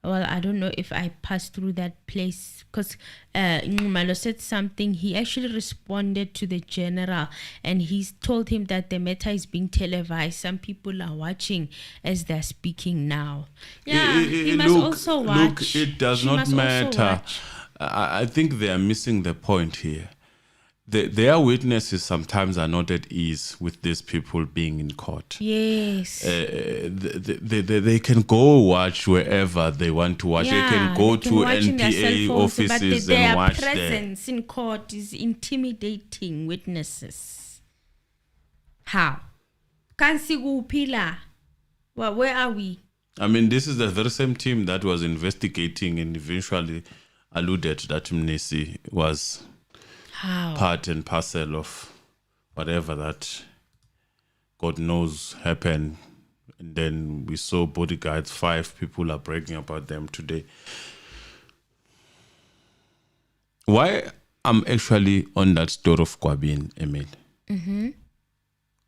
Well, I don't know if I passed through that place because Ngumalo said something. He actually responded to the general and he told him that the matter is being televised. Some people are watching as they're speaking now. Yeah, he must also watch. Look, it does not matter. I think they are missing the point here. Their witnesses sometimes are not at ease with these people being in court. Yes. They can go watch wherever they want to watch. They can go to NPA offices and watch there. Their presence in court is intimidating witnesses. How? Well, where are we? I mean, this is the very same team that was investigating and eventually alluded that Mnisi was part and parcel of whatever that God knows happened. And then we saw bodyguards, 5 people are bragging about them today. Why I'm actually on that story of Kwabin, Emil.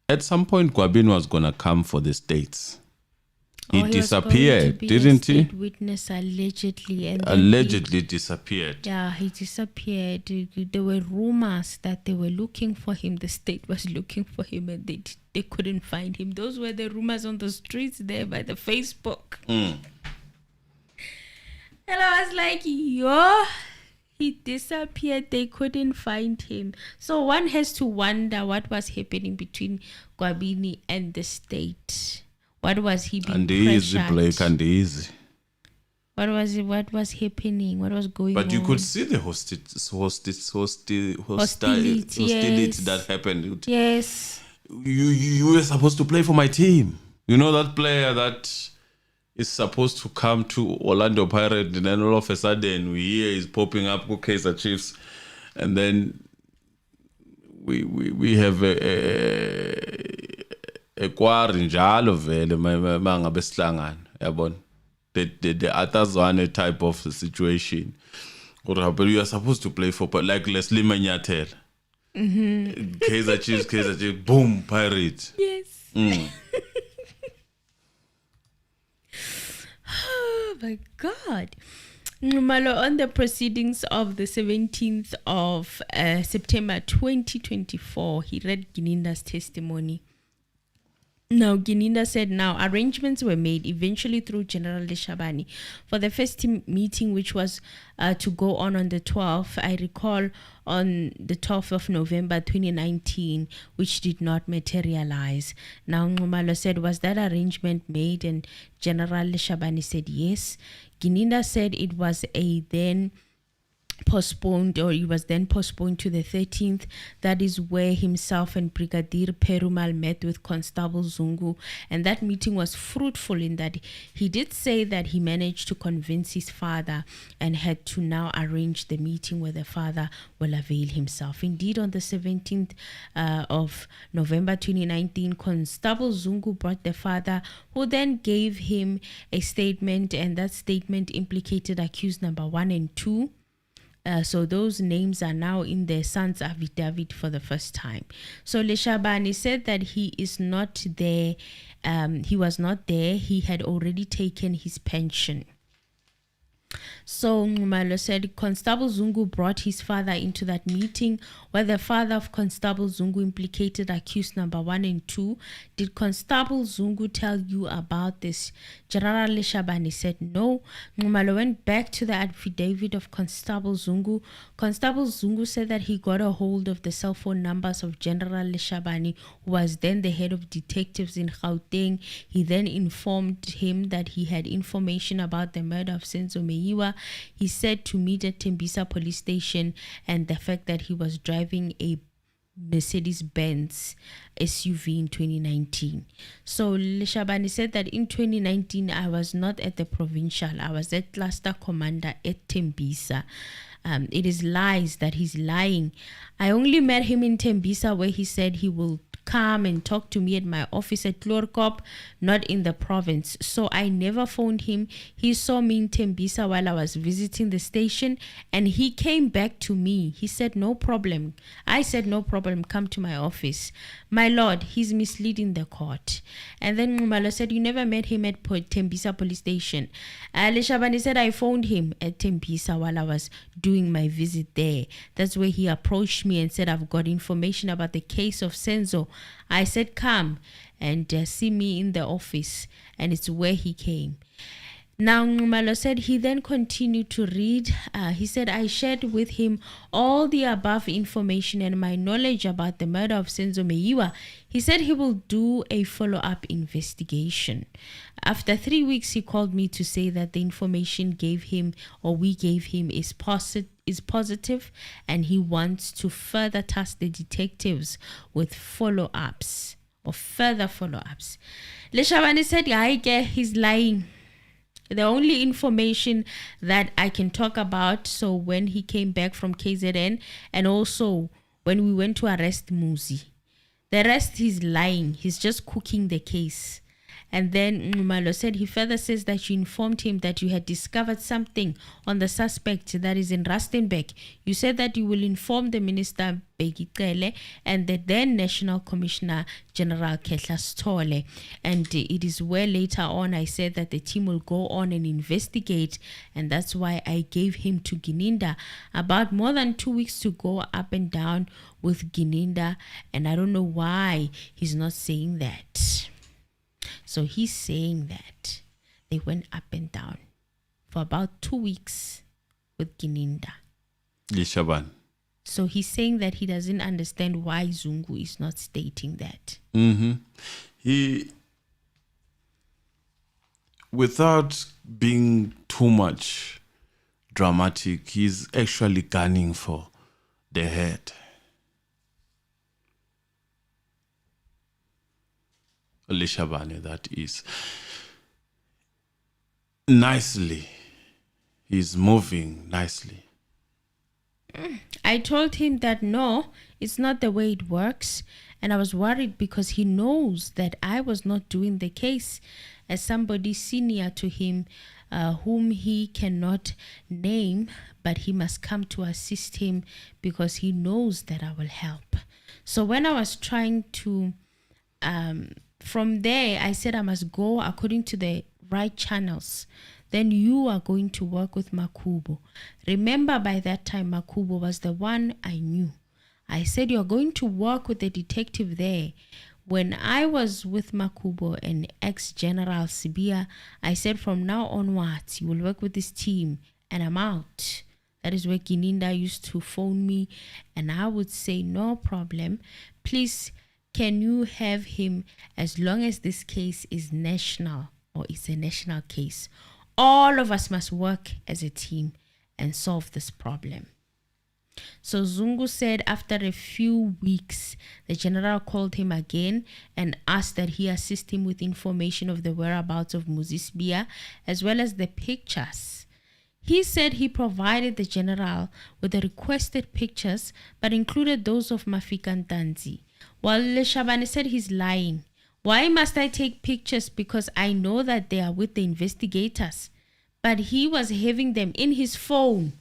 At some point, Kwabin was going to come for the States. He disappeared, didn't he? Witness allegedly. And allegedly disappeared. Yeah, he disappeared. There were rumors that they were looking for him. The state was looking for him and they couldn't find him. Those were the rumors on the streets there by the Facebook. And I was like, he disappeared. They couldn't find him. So one has to wonder what was happening between Gwabini and the state. What was he being pressured? Blake, and easy. What was it? What was happening? What was going on? But you could see the hostility that happened. Yes. You were supposed to play for my team. You know that player that is supposed to come to Orlando Pirates, and then all of a sudden we hear he's popping up with Kaizer Chiefs, and then we have a quarry njalo vele mangabe sihlangana yabona the Atazwane type of situation. But you are supposed to play for like Leslie Manyathela. Kaizer Chiefs, boom, Pirates. Yes. Oh my God. Malo, on the proceedings of the 17th of September 2024, he read Gininda's testimony. Now, Gininda said, now arrangements were made eventually through General Leshabane for the first meeting, which was to go on the 12th. I recall on the 12th of November 2019, which did not materialize. Now, Ngumalo said, was that arrangement made? And General Leshabane said, yes. Gininda said it was then postponed to the 13th. That is where himself and Brigadier Perumal met with Constable Zungu, and that meeting was fruitful in that he did say that he managed to convince his father and had to now arrange the meeting where the father will avail himself. Indeed, on the 17th of November 2019, Constable Zungu brought the father, who then gave him a statement, and that statement implicated accused number 1 and 2. So those names are now in their son's affidavit for the first time. So Leshabane said that he is not there. He was not there. He had already taken his pension. So Ngumalo said Constable Zungu brought his father into that meeting where the father of Constable Zungu implicated accused number 1 and 2. Did Constable Zungu tell you about this? General Leshabane said no. Ngumalo went back to the affidavit of Constable Zungu. Constable Zungu said that he got a hold of the cell phone numbers of General Leshabane, who was then the head of detectives in Gauteng. He then informed him that he had information about the murder of Senzo Meyiwa. He said to meet at Tembisa police station, and the fact that he was driving a Mercedes-Benz SUV in 2019. So Leshabane said that in 2019 I was not at the provincial, I was at cluster commander at Tembisa. It is lies that he's lying. I only met him in Tembisa where he said he will come and talk to me at my office at Klorkop, not in the province. So I never phoned him. He saw me in Tembisa while I was visiting the station, and he came back to me. He said, no problem. I said, no problem, come to my office. My lord, he's misleading the court. And then Ngumalo said, you never met him at Tembisa police station. Leshabane said, I phoned him at Tembisa while I was doing my visit there. That's where he approached me and said, I've got information about the case of Senzo. I said, come and see me in the office, and it's where he came. Now, Ngumalo said he then continued to read. He said, I shared with him all the above information and my knowledge about the murder of Senzo Meyiwa. He said he will do a follow-up investigation. After 3 weeks, he called me to say that the information we gave him is positive, and he wants to further task the detectives with follow-ups or further follow-ups. Leshabane said, he's lying. The only information that I can talk about, so when he came back from KZN and also when we went to arrest Muzi, the rest he's lying. He's just cooking the case. And then Ngumalo said he further says that you informed him that you had discovered something on the suspect that is in Rustenburg. You said that you will inform the Minister Begicele and the then National Commissioner General Ketla Stole. And it is where later on I said that the team will go on and investigate, and that's why I gave him to Gininda. About more than 2 weeks to go up and down with Gininda, and I don't know why he's not saying that. So he's saying that they went up and down for about 2 weeks with Gininda. Leshabane. So he's saying that he doesn't understand why Zungu is not stating that. He, without being too much dramatic, he's actually gunning for the head. Leshabane, that is. Nicely. He's moving nicely. I told him that no, it's not the way it works. And I was worried because he knows that I was not doing the case as somebody senior to him, whom he cannot name, but he must come to assist him because he knows that I will help. So when I was trying to... from there, I said I must go according to the right channels. Then you are going to work with Makubo. Remember, by that time, Makubo was the one I knew. I said, you're going to work with the detective there When I was with Makubo and ex-General Sibia, I said from now onwards, you will work with this team and I'm out. That is where Gininda used to phone me and I would say, no problem. Please, can you have him as long as this case is national or it's a national case? All of us must work as a team and solve this problem. So Zungu said after a few weeks, the general called him again and asked that he assist him with information of the whereabouts of Moses Bia as well as the pictures. He said he provided the general with the requested pictures but included those of Mafika Ntanzi. While Leshabane said he's lying. Why must I take pictures? Because I know that they are with the investigators. But he was having them in his phone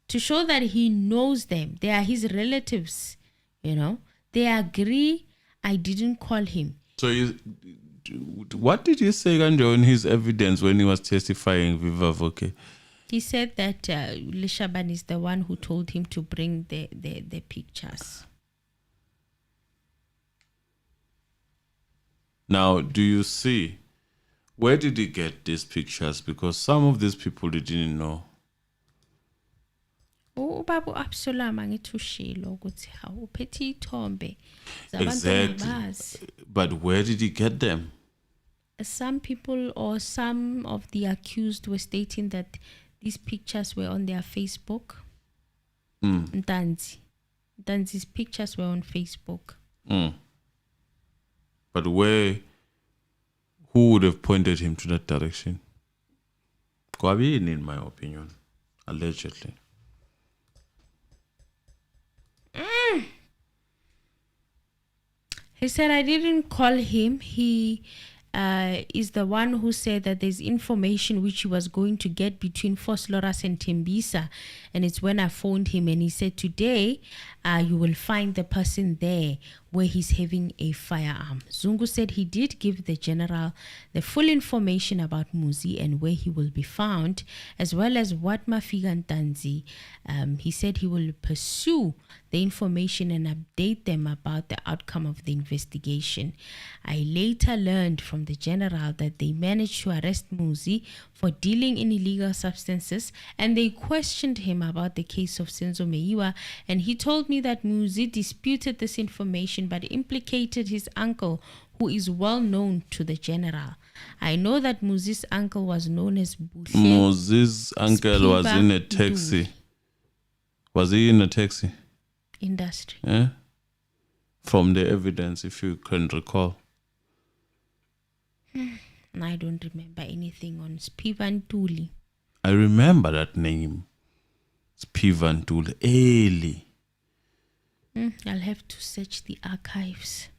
to show that he knows them. They are his relatives, you know. They agree I didn't call him. So what did you say on his evidence when he was testifying, Viva Voke? He said that Leshabane is the one who told him to bring the pictures. Now, do you see, where did he get these pictures? Because some of these people didn't know. Ubaba Absalom angithushilo ukuthi hawu uphethe ithombe Exactly. But where did he get them? Some people or some of the accused were stating that these pictures were on their Facebook. Ntanzi's pictures were on Facebook. But who would have pointed him to that direction? Kwabini, in my opinion, allegedly. He said, I didn't call him. He is the one who said that there's information which he was going to get between Fosloras and Tembisa. And it's when I phoned him and he said, today you will find the person there where he's having a firearm. Zungu said he did give the general the full information about Muzi and where he will be found, as well as what Mafika Ntanzi. He said he will pursue the information and update them about the outcome of the investigation. I later learned from the general that they managed to arrest Muzi for dealing in illegal substances, and they questioned him about the case of Senzo Meyiwa, and he told me that Muzi disputed this information but implicated his uncle, who is well known to the general. I know that Muzi's uncle was known as Buhle. Muzi's uncle was in a taxi. Nduli. Was he in a taxi? Industry. Yeah. From the evidence, if you can recall. I don't remember anything on Spiva Nduli. I remember that name. Spiva Nduli. Early. I'll have to search the archives.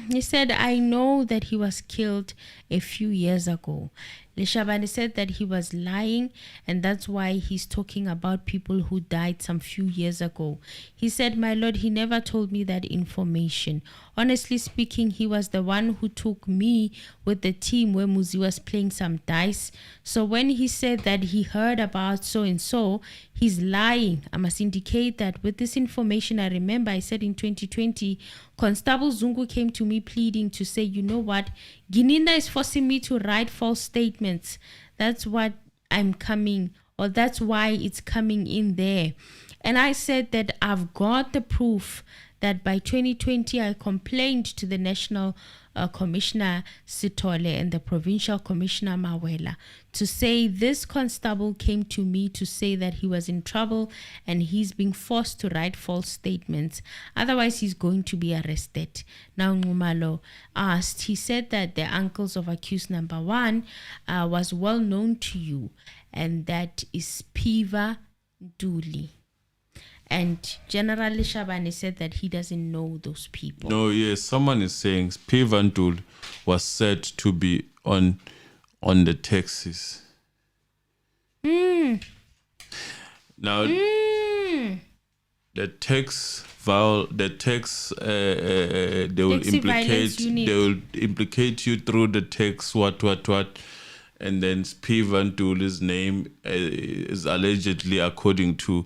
He said, I know that he was killed a few years ago. Leshabane said that he was lying, and that's why he's talking about people who died some few years ago. He said, my lord, he never told me that information. Honestly speaking, he was the one who took me with the team where Muzi was playing some dice. So when he said that he heard about so-and-so, he's lying. I must indicate that with this information, I remember I said in 2020, Constable Zungu came to me pleading to say, you know what, Gininda is forcing me to write false statements. That's what I'm coming, or that's why it's coming in there. And I said that I've got the proof that by 2020 I complained to the National Commissioner Sitole and the Provincial Commissioner Mawela to say this constable came to me to say that he was in trouble and he's being forced to write false statements. Otherwise, he's going to be arrested. Now, Ngumalo asked, he said that the uncles of accused number 1 was well known to you, and that is Piva Nduli. And General Leshabane said that he doesn't know those people. No, yes, someone is saying Spiva Nduli was said to be on the taxis. Now, the tax they will implicate you through the tax what, and then Spiva Nduli's name is allegedly, according to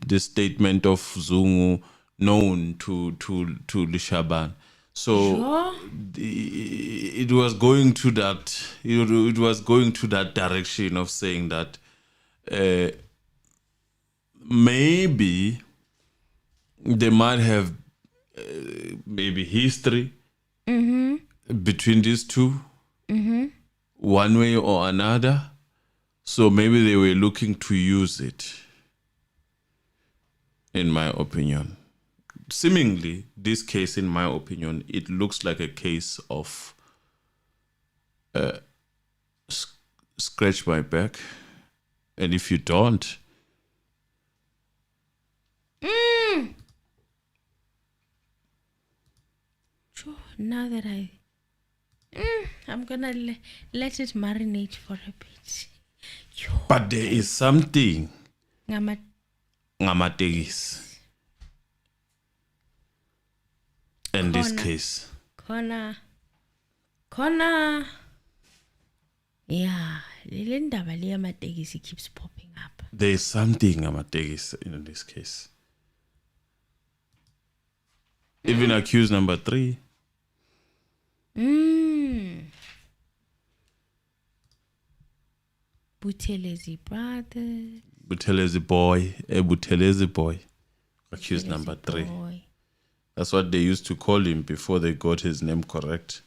the statement of Zungu known to Leshabane. So Sure. it was going to that. It was going to that direction of saying that maybe they might have maybe history between these two, one way or another. So maybe they were looking to use it, in my opinion. Seemingly, this case, in my opinion, it looks like a case of scratch my back, and if you don't, Sure. Now that I'm gonna let it marinate for a bit. Yo. but there is something Ngama- ngamatekisi in this Khona. case. Corner. Yeah, le ndaba le yamatekisi keeps popping up. There is something ngamatekisi in this case. Even accused number 3. Buthelezi brother. Buthelezi boy. Accused number 3. Boy. That's what they used to call him before they got his name correct.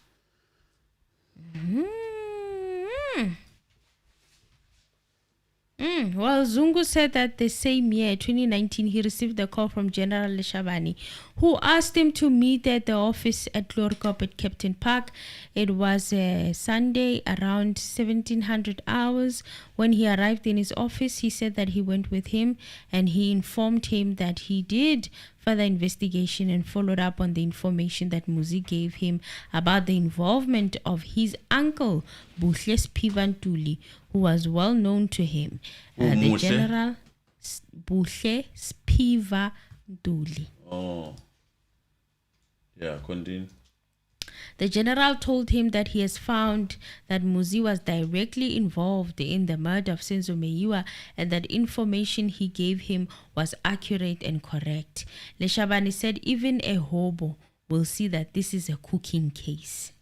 Well, Zungu said that the same year, 2019, he received a call from General Leshabane, who asked him to meet at the office at Lorkop at Captain Park. It was a Sunday around 1700 hours. When he arrived in his office, he said that he went with him and he informed him that he did further investigation and followed up on the information that Muzi gave him about the involvement of his uncle, Buhle Spivantuli, who was well known to him. The Muhle? General Buhle Spivantuli. Oh. Yeah, continue. The general told him that he has found that Muzi was directly involved in the murder of Senzo Meyiwa and that information he gave him was accurate and correct. Leshabane said even a hobo will see that this is a cooking case.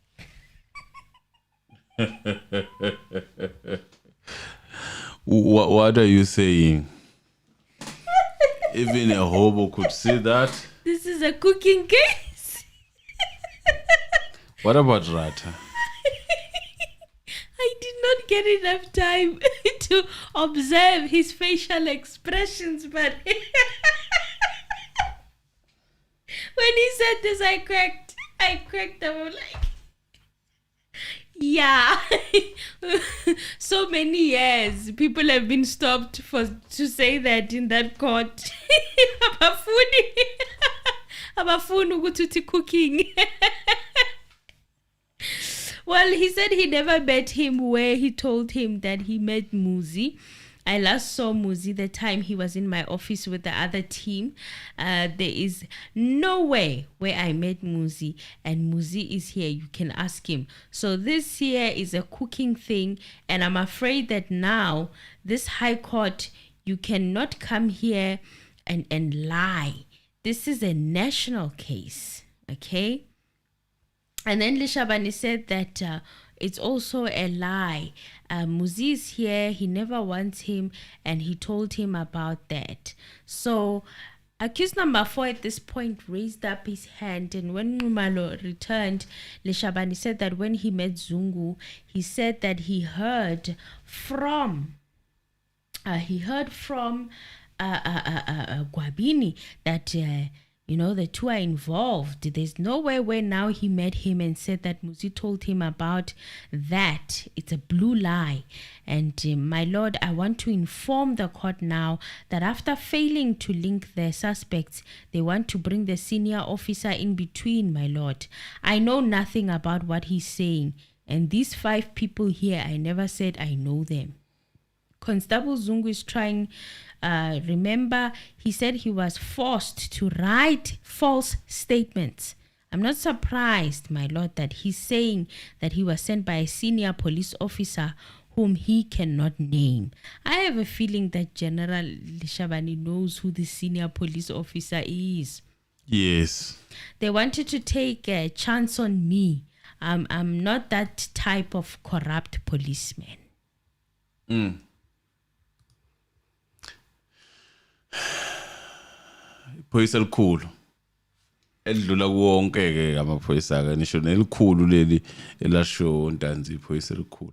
What are you saying? Even a hobo could see that? This is a cooking case? What about Rata? I did not get enough time to observe his facial expressions, but when he said this, I cracked. I was like, yeah. So many years, people have been stopped to say that in that court. Abafuni ukuthi cooking. Well, he said he never met him where he told him that he met Muzi. I last saw Muzi the time he was in my office with the other team. There is no way where I met Muzi, and Muzi is here. You can ask him. So this here is a cooking thing, and I'm afraid that now this high court, you cannot come here and lie. This is a national case, okay? And then Leshabane said that it's also a lie. Muzi is here. He never wants him, and he told him about that. So accused number 4 at this point raised up his hand, and when Numalo returned, Leshabane said that when he met Zungu, he said that he heard from Gwabini that the two are involved. There's no way where now he met him and said that Muzi told him about that. It's a blue lie. And my lord, I want to inform the court now that after failing to link the suspects, they want to bring the senior officer in between, my lord. I know nothing about what he's saying. And these 5 people here, I never said I know them. Constable Zungu is trying, remember, he said he was forced to write false statements. I'm not surprised, my lord, that he's saying that he was sent by a senior police officer whom he cannot name. I have a feeling that General Leshabane knows who the senior police officer is. Yes. They wanted to take a chance on me. I'm not that type of corrupt policeman. Iphoyisa elikhulu edlula wonke ke amaphoyisa ke nisho nelikhulu leli elasho Ntanzi iphoyisa elikhulu.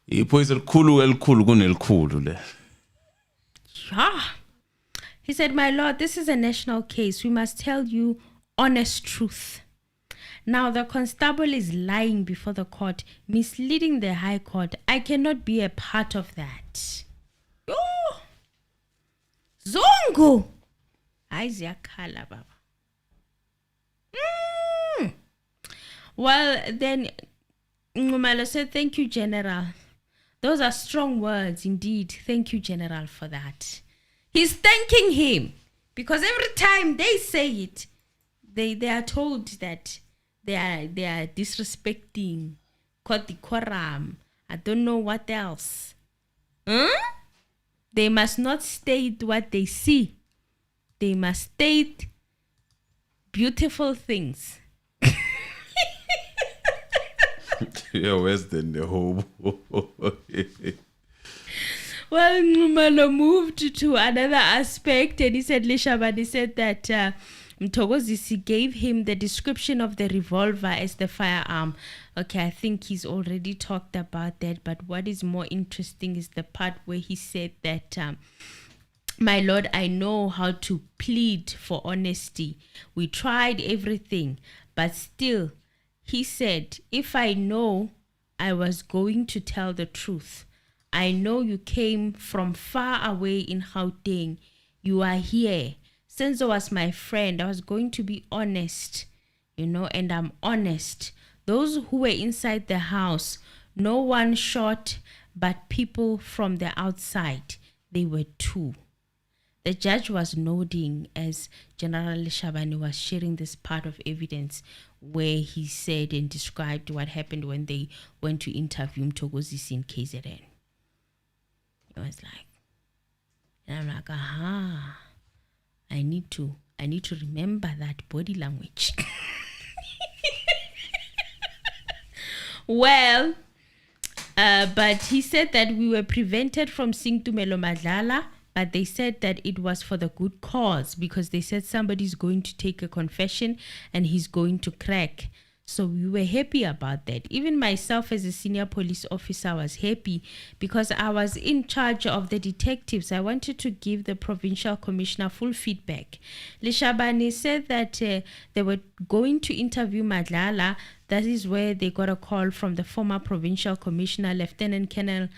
Iphoyisa elikhulu kunelikhulu le. Yeah. He said, "My lord, this is a national case. We must tell you honest truth. Now the constable is lying before the court, misleading the high court. I cannot be a part of that." Oh, Zungu. Ayiziyakhala baba. Well, then Ngumalo said, "Thank you, General. Those are strong words indeed. Thank you, General, for that." He's thanking him because every time they say it, they are told that they are disrespecting court decorum. I don't know what else. They must not state what they see. They must state beautiful things. Yeah, worse than the whole. Well, Ngumalo moved to another aspect and he said, Leshabane said that Mthokozisi gave him the description of the revolver as the firearm. Okay, I think he's already talked about that, but what is more interesting is the part where he said that, "My lord, I know how to plead for honesty. We tried everything, but still," he said, "if I know I was going to tell the truth, I know you came from far away in Gauteng. You are here. Senzo was my friend. I was going to be honest, and I'm honest. Those who were inside the house, no one shot, but people from the outside. They were two." The judge was nodding as General Leshabane was sharing this part of evidence where he said and described what happened when they went to interview Mthokozisi in KZN. It was like, and I'm like, aha, I need to remember that body language. Well, but he said that we were prevented from seeing Tumelo Madlala, but they said that it was for the good cause because they said somebody's going to take a confession and he's going to crack. So we were happy about that. Even myself as a senior police officer was happy because I was in charge of the detectives. I wanted to give the provincial commissioner full feedback. Leshabane said that they were going to interview Madlala. That is where they got a call from the former provincial commissioner, Lieutenant General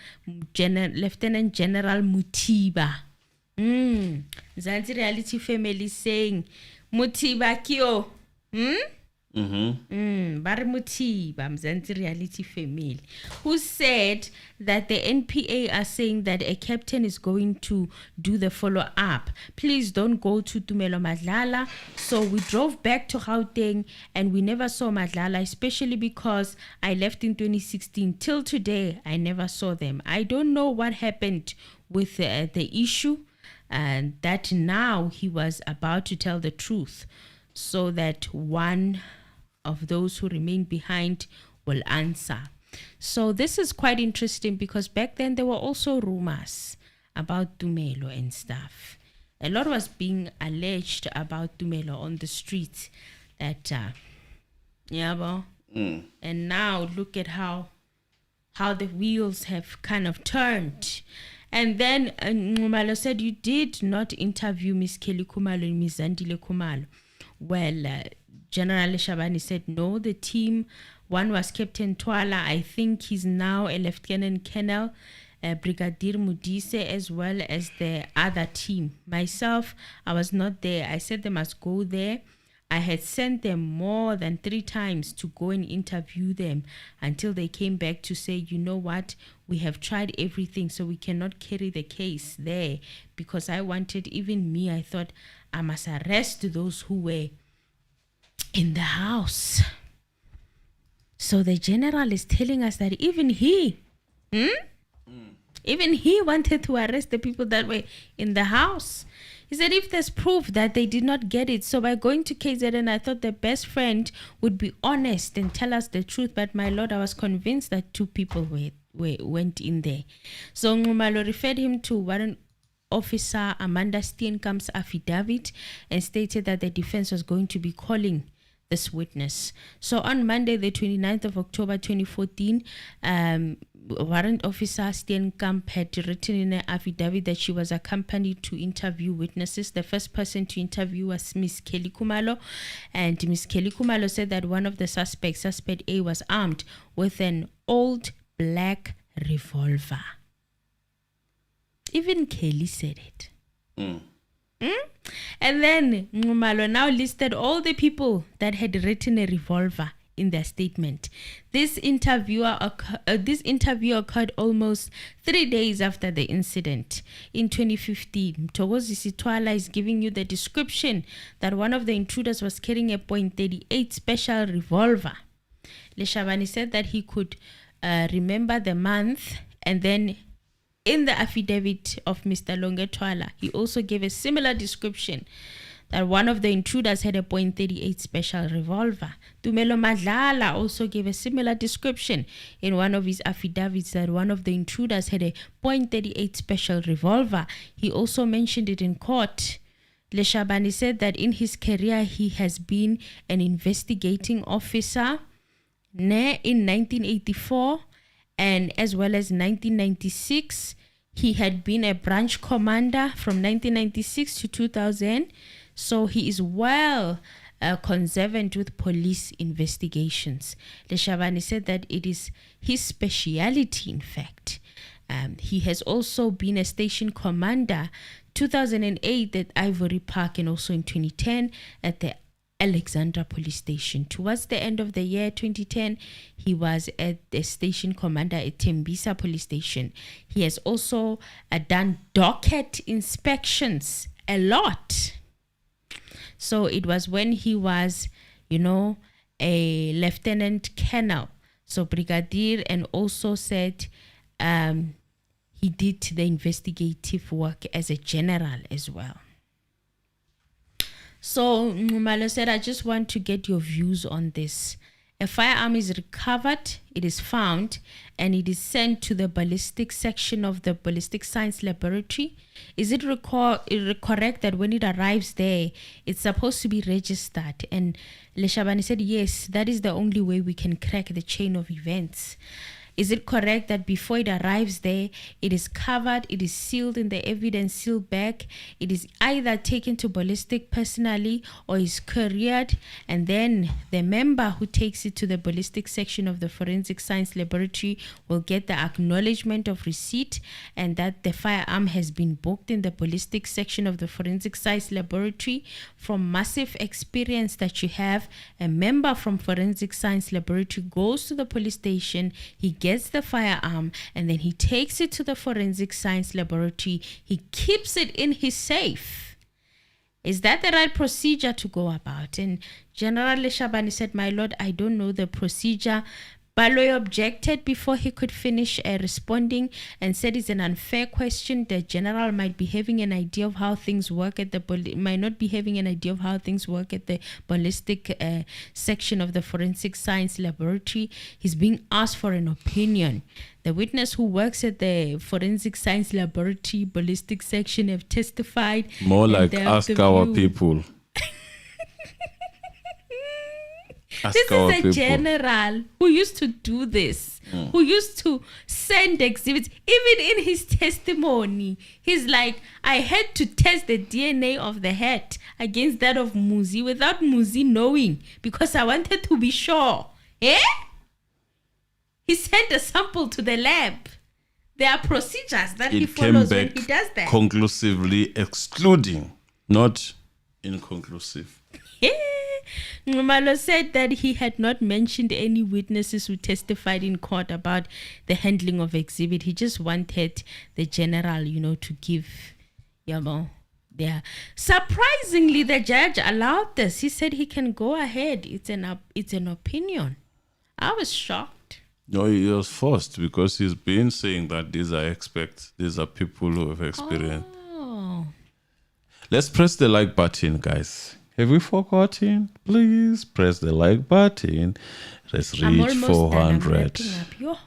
Mutiba. Zanzi Reality Family saying, "Mutiba kyo." Bari Mutiba, Mzansi Reality Family, who said that the NPA are saying that a captain is going to do the follow-up. Please don't go to Tumelo Madlala. So we drove back to Gauteng and we never saw Madlala, especially because I left in 2016. Till today, I never saw them. I don't know what happened with the issue, and that now he was about to tell the truth so that one of those who remain behind will answer. So this is quite interesting because back then there were also rumors about Tumelo and stuff. A lot was being alleged about Tumelo on the streets that and now look at how the wheels have kind of turned. And then Ngumalo said, "You did not interview Miss Kelly Khumalo and Miss Zandile Khumalo." Well, General Leshabane said, "No, the team, one was Captain Twala. I think he's now a Lieutenant Colonel, Brigadier Mudise, as well as the other team. Myself, I was not there. I said they must go there. I had sent them more than 3 times to go and interview them until they came back to say, you know what, we have tried everything, so we cannot carry the case there. Because I wanted, even me, I thought I must arrest those who were in the house." So the general is telling us that even he Even he wanted to arrest the people that were in the house. He said if there's proof that they did not get it, so by going to KZN, I thought the best friend would be honest and tell us the truth. But my lord, I was convinced that 2 people went in there. So Nxumalo referred him to Warrant Officer Amanda Steenkamp's affidavit and stated that the defense was going to be calling this witness. So on Monday, the 29th of October 2014, Warrant Officer Steenkamp had written in an affidavit that she was accompanied to interview witnesses. The first person to interview was Miss Kelly Kumalo, and Miss Kelly Kumalo said that one of the suspects, Suspect A, was armed with an old black revolver. Even Kelly said it. And then Nxumalo now listed all the people that had written a revolver in their statement. This interview occurred almost 3 days after the incident. In 2015, Mthokozi Sithwala is giving you the description that one of the intruders was carrying a .38 special revolver. Leshabane said that he could remember the month, and then in the affidavit of Mr. Longetwala, he also gave a similar description that one of the intruders had a .38 special revolver. Tumelo Madlala also gave a similar description in one of his affidavits that one of the intruders had a .38 special revolver. He also mentioned it in court. Leshabane said that in his career he has been an investigating officer in 1984 and as well as 1996. He had been a branch commander from 1996 to 2000. So he is well conversant with police investigations. Leshabane said that it is his speciality, in fact. He has also been a station commander 2008 at Ivory Park and also in 2010 at the Alexandra Police Station. Towards the end of the year 2010, he was at the station commander at Tembisa Police Station. He has also done docket inspections a lot. So it was when he was, a lieutenant colonel, so brigadier, and also said he did the investigative work as a general as well. So Nxumalo said, I just want to get your views on this. A firearm is recovered, it is found, and it is sent to the ballistic section of the ballistic science laboratory. Is it correct that when it arrives there, it's supposed to be registered? And Leshabane said, yes, that is the only way we can crack the chain of events. Is it correct that before it arrives there, it is covered, it is sealed in the evidence seal bag, it is either taken to ballistic personally or is couriered, and then the member who takes it to the ballistic section of the forensic science laboratory will get the acknowledgement of receipt and that the firearm has been booked in the ballistic section of the forensic science laboratory? From massive experience that you have, a member from forensic science laboratory goes to the police station, he gets the firearm, and then he takes it to the forensic science laboratory. He keeps it in his safe. Is that the right procedure to go about? And General Leshabane said, my lord, I don't know the procedure. Baloy objected before he could finish responding and said it's an unfair question. The general might be having an idea of how things work at the might not be having an idea of how things work at the ballistic section of the forensic science laboratory. He's being asked for an opinion. The witness who works at the forensic science laboratory ballistic section have testified. More like ask our people. This is a general who used to do this, who used to send exhibits. Even in his testimony, he's like, I had to test the DNA of the head against that of Muzi without Muzi knowing because I wanted to be sure. He sent a sample to the lab. There are procedures that he follows when he does that. Conclusively excluding, not inconclusive. Nxumalo said that he had not mentioned any witnesses who testified in court about the handling of exhibit. He just wanted the general, to give, there. Surprisingly, the judge allowed this. He said he can go ahead. It's an opinion. I was shocked. No, he was forced because he's been saying that these are experts. These are people who have experience. Oh. Let's press the like button, guys. Have we forgotten? Please press the like button. Let's I'm reach almost done. I'm 400. wrapping up. Yo,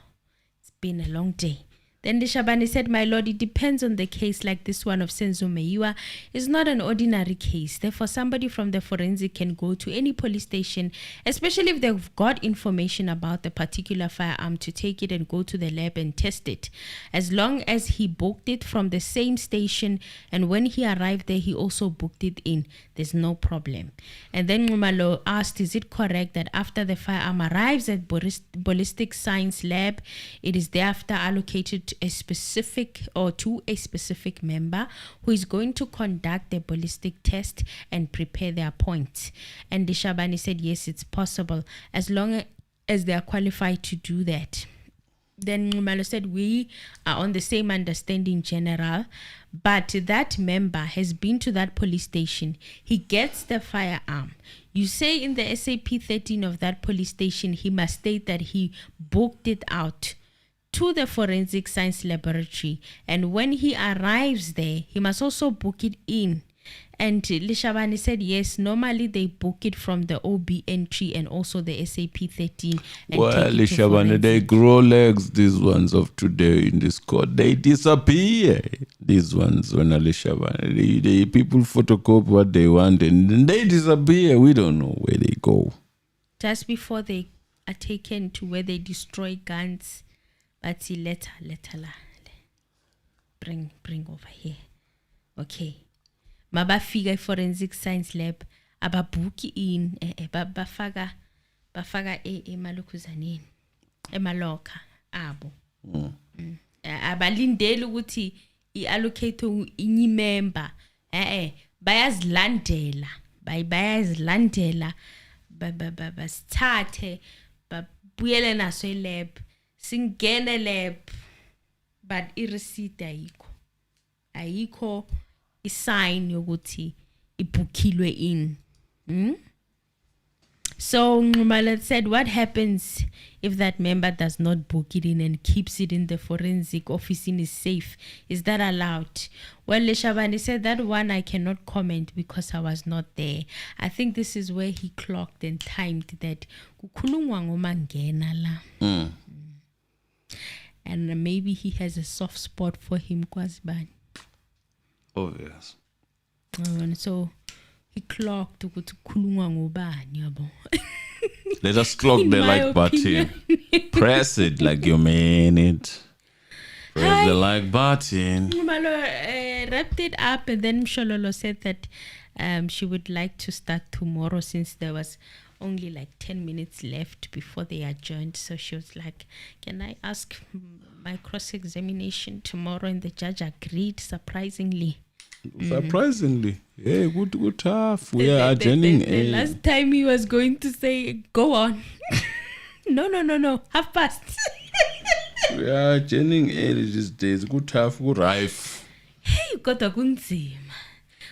it's been a long day. Then Leshabane said, my lord, it depends on the case like this one of Senzo Meyiwa. It's not an ordinary case. Therefore, somebody from the forensic can go to any police station, especially if they've got information about the particular firearm, to take it and go to the lab and test it. As long as he booked it from the same station, and when he arrived there, he also booked it in, there's no problem. And then Ngumalo asked, is it correct that after the firearm arrives at ballistic science lab, it is thereafter allocated to a specific member who is going to conduct the ballistic test and prepare their points? And Leshabane said, yes, it's possible as long as they are qualified to do that. Then Ngumalo said, we are on the same understanding, General, but that member has been to that police station. He gets the firearm. You say in the SAP 13 of that police station, he must state that he booked it out to the forensic science laboratory. And when he arrives there, he must also book it in. And Leshabane said, yes, normally they book it from the OB entry and also the SAP 13. Well, Leshabane, they grow legs, these ones of today in this court. They disappear. These ones, when Leshabane, the people photocopy what they want and then they disappear. We don't know where they go. Just before they are taken to where they destroy guns. But see, later. Bring over here. Okay. Mabafika forensic science lab. Ababuki in. Bafaka emalokuzaneni. Emaloka. Abo. Abalindeli ukuthi i-allocate inyi member. Bayazlandela. Bayazlandela. Basithathe. Babuyele naso e-lab. Singene lab, but i-receipt ayikho i-sign yokuthi ibukilwe in. So Ngumalo said, what happens if that member does not book it in and keeps it in the forensic office in is safe? Is that allowed? Well, Leshabane said, that one I cannot comment because I was not there. I think this is where he clocked and timed that kukhulungwa ngomangena la. And maybe he has a soft spot for him, Kwazibani. Oh, yes. So he clocked ukuthi khulungwa ngobani yabo. Let us clock the like button. Press it like you mean it. Press the like button. Ngumalo wrapped it up, and then Mshololo said that she would like to start tomorrow since there was only like 10 minutes left before they adjourned. So she was like, can I ask my cross-examination tomorrow? And the judge agreed, surprisingly. Surprisingly. Yeah, good tough. We are adjourning. The last time he was going to say, go on. No. 1:30. We are adjourning early these days. Good tough, good rife. Hey, kodwa kunzima.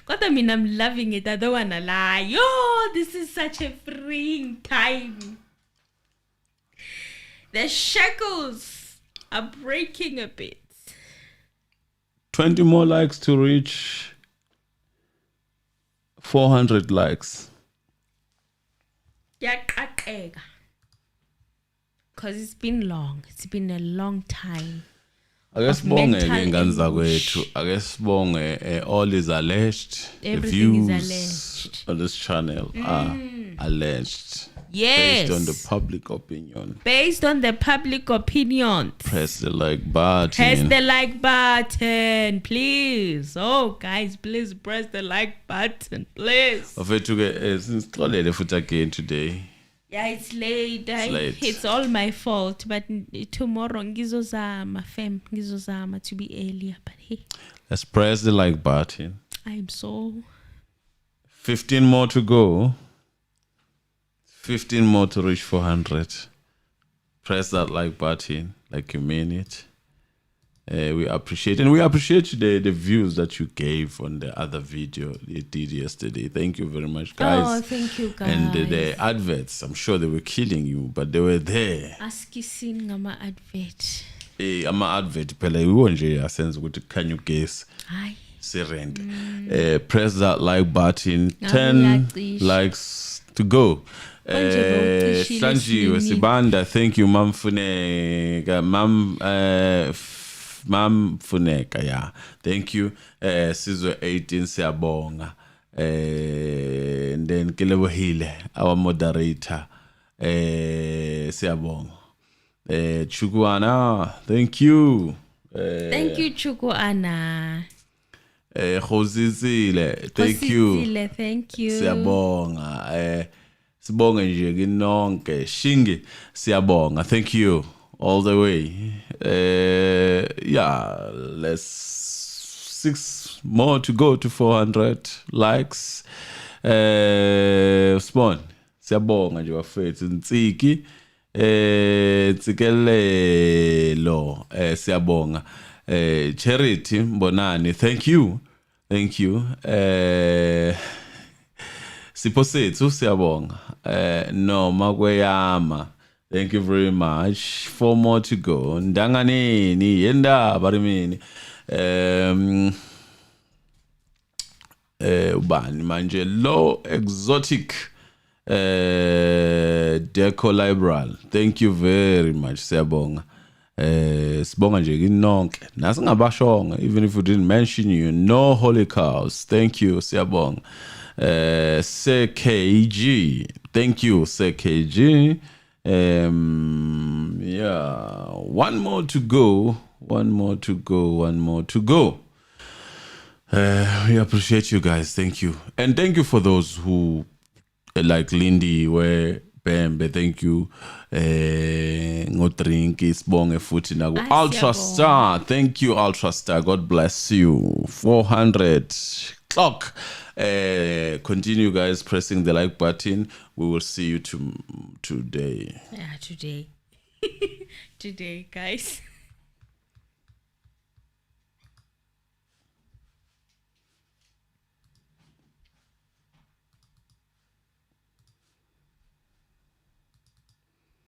Kodwa mina I'm loving it. I don't want to lie. Yo, this is such a freeing time. The shackles are breaking a bit. 20 more likes to reach 400 likes. Yaqaqeka. Because it's been long. It's been a long time. Ake sibonge ke ngani zakwethu. Ake sibonge all is alleged. Everything the is views alleged. on this channel are alleged. Yes. Based on the public opinion. Based on the public opinion. Press the like button. Press the like button, please. Oh, guys, please press the like button, please. Ofethu ke since xolele futhi again today. Yeah, it's late. Late. It's all my fault. But tomorrow, ngizozama, fam. Ngizozama to be earlier. But hey, Let's press the like button. I'm so... 15 more to go. 15 more to reach 400. Press that like button like you mean it. We appreciate, and we appreciate the views that you gave on the other video you did yesterday. Thank you very much, guys. Oh, thank you, guys. And the adverts, I'm sure they were killing you, but they were there. Askisin ngama advert. Ama-advert phela iwo nje asenza ukuthi can you guess Hayi. sirend. Press that like button. 10 likes to go. Hlanjiwe Sibanda, thank you Mam Funeka. Mam Funeka, yeah. Thank you. Sizwe 18 siyabonga. And then Kilebohile, our moderator. Siyabonga. Chukuana, thank you. Thank you, Chukuana. Khosizile, thank you. Thank you. Siyabonga. Sibonga nje kinonke. Shingi, siyabonga. Thank you all the way. Yeah, let's 6 more to go to 400 likes. Spawn, siyabonga nje bafethu. Ntsiki, tsikelelo, siyabonga. Charity Mbonani, thank you. Thank you. Siposethu siyabonga. Noma kweyama. Thank you very much. 4 more to go. Ndanganeni yenda barimini. Ubani manje low exotic deco liberal. Thank you very much siyabonga. Sibonga nje kinonke nasingabashonga, even if we didn't mention you. No holy cows, thank you siyabonga. CKG, thank you CKG. Yeah, one more to go. We appreciate you guys, thank you. And thank you for those who like Lindy where Bembe, thank you. Ngotrinki sibonge futhi naku Ultra Star. Thank you Ultra Star. God bless you. 400 clock. Continue guys pressing the like button. We will see you today. Yeah, today. Today, guys.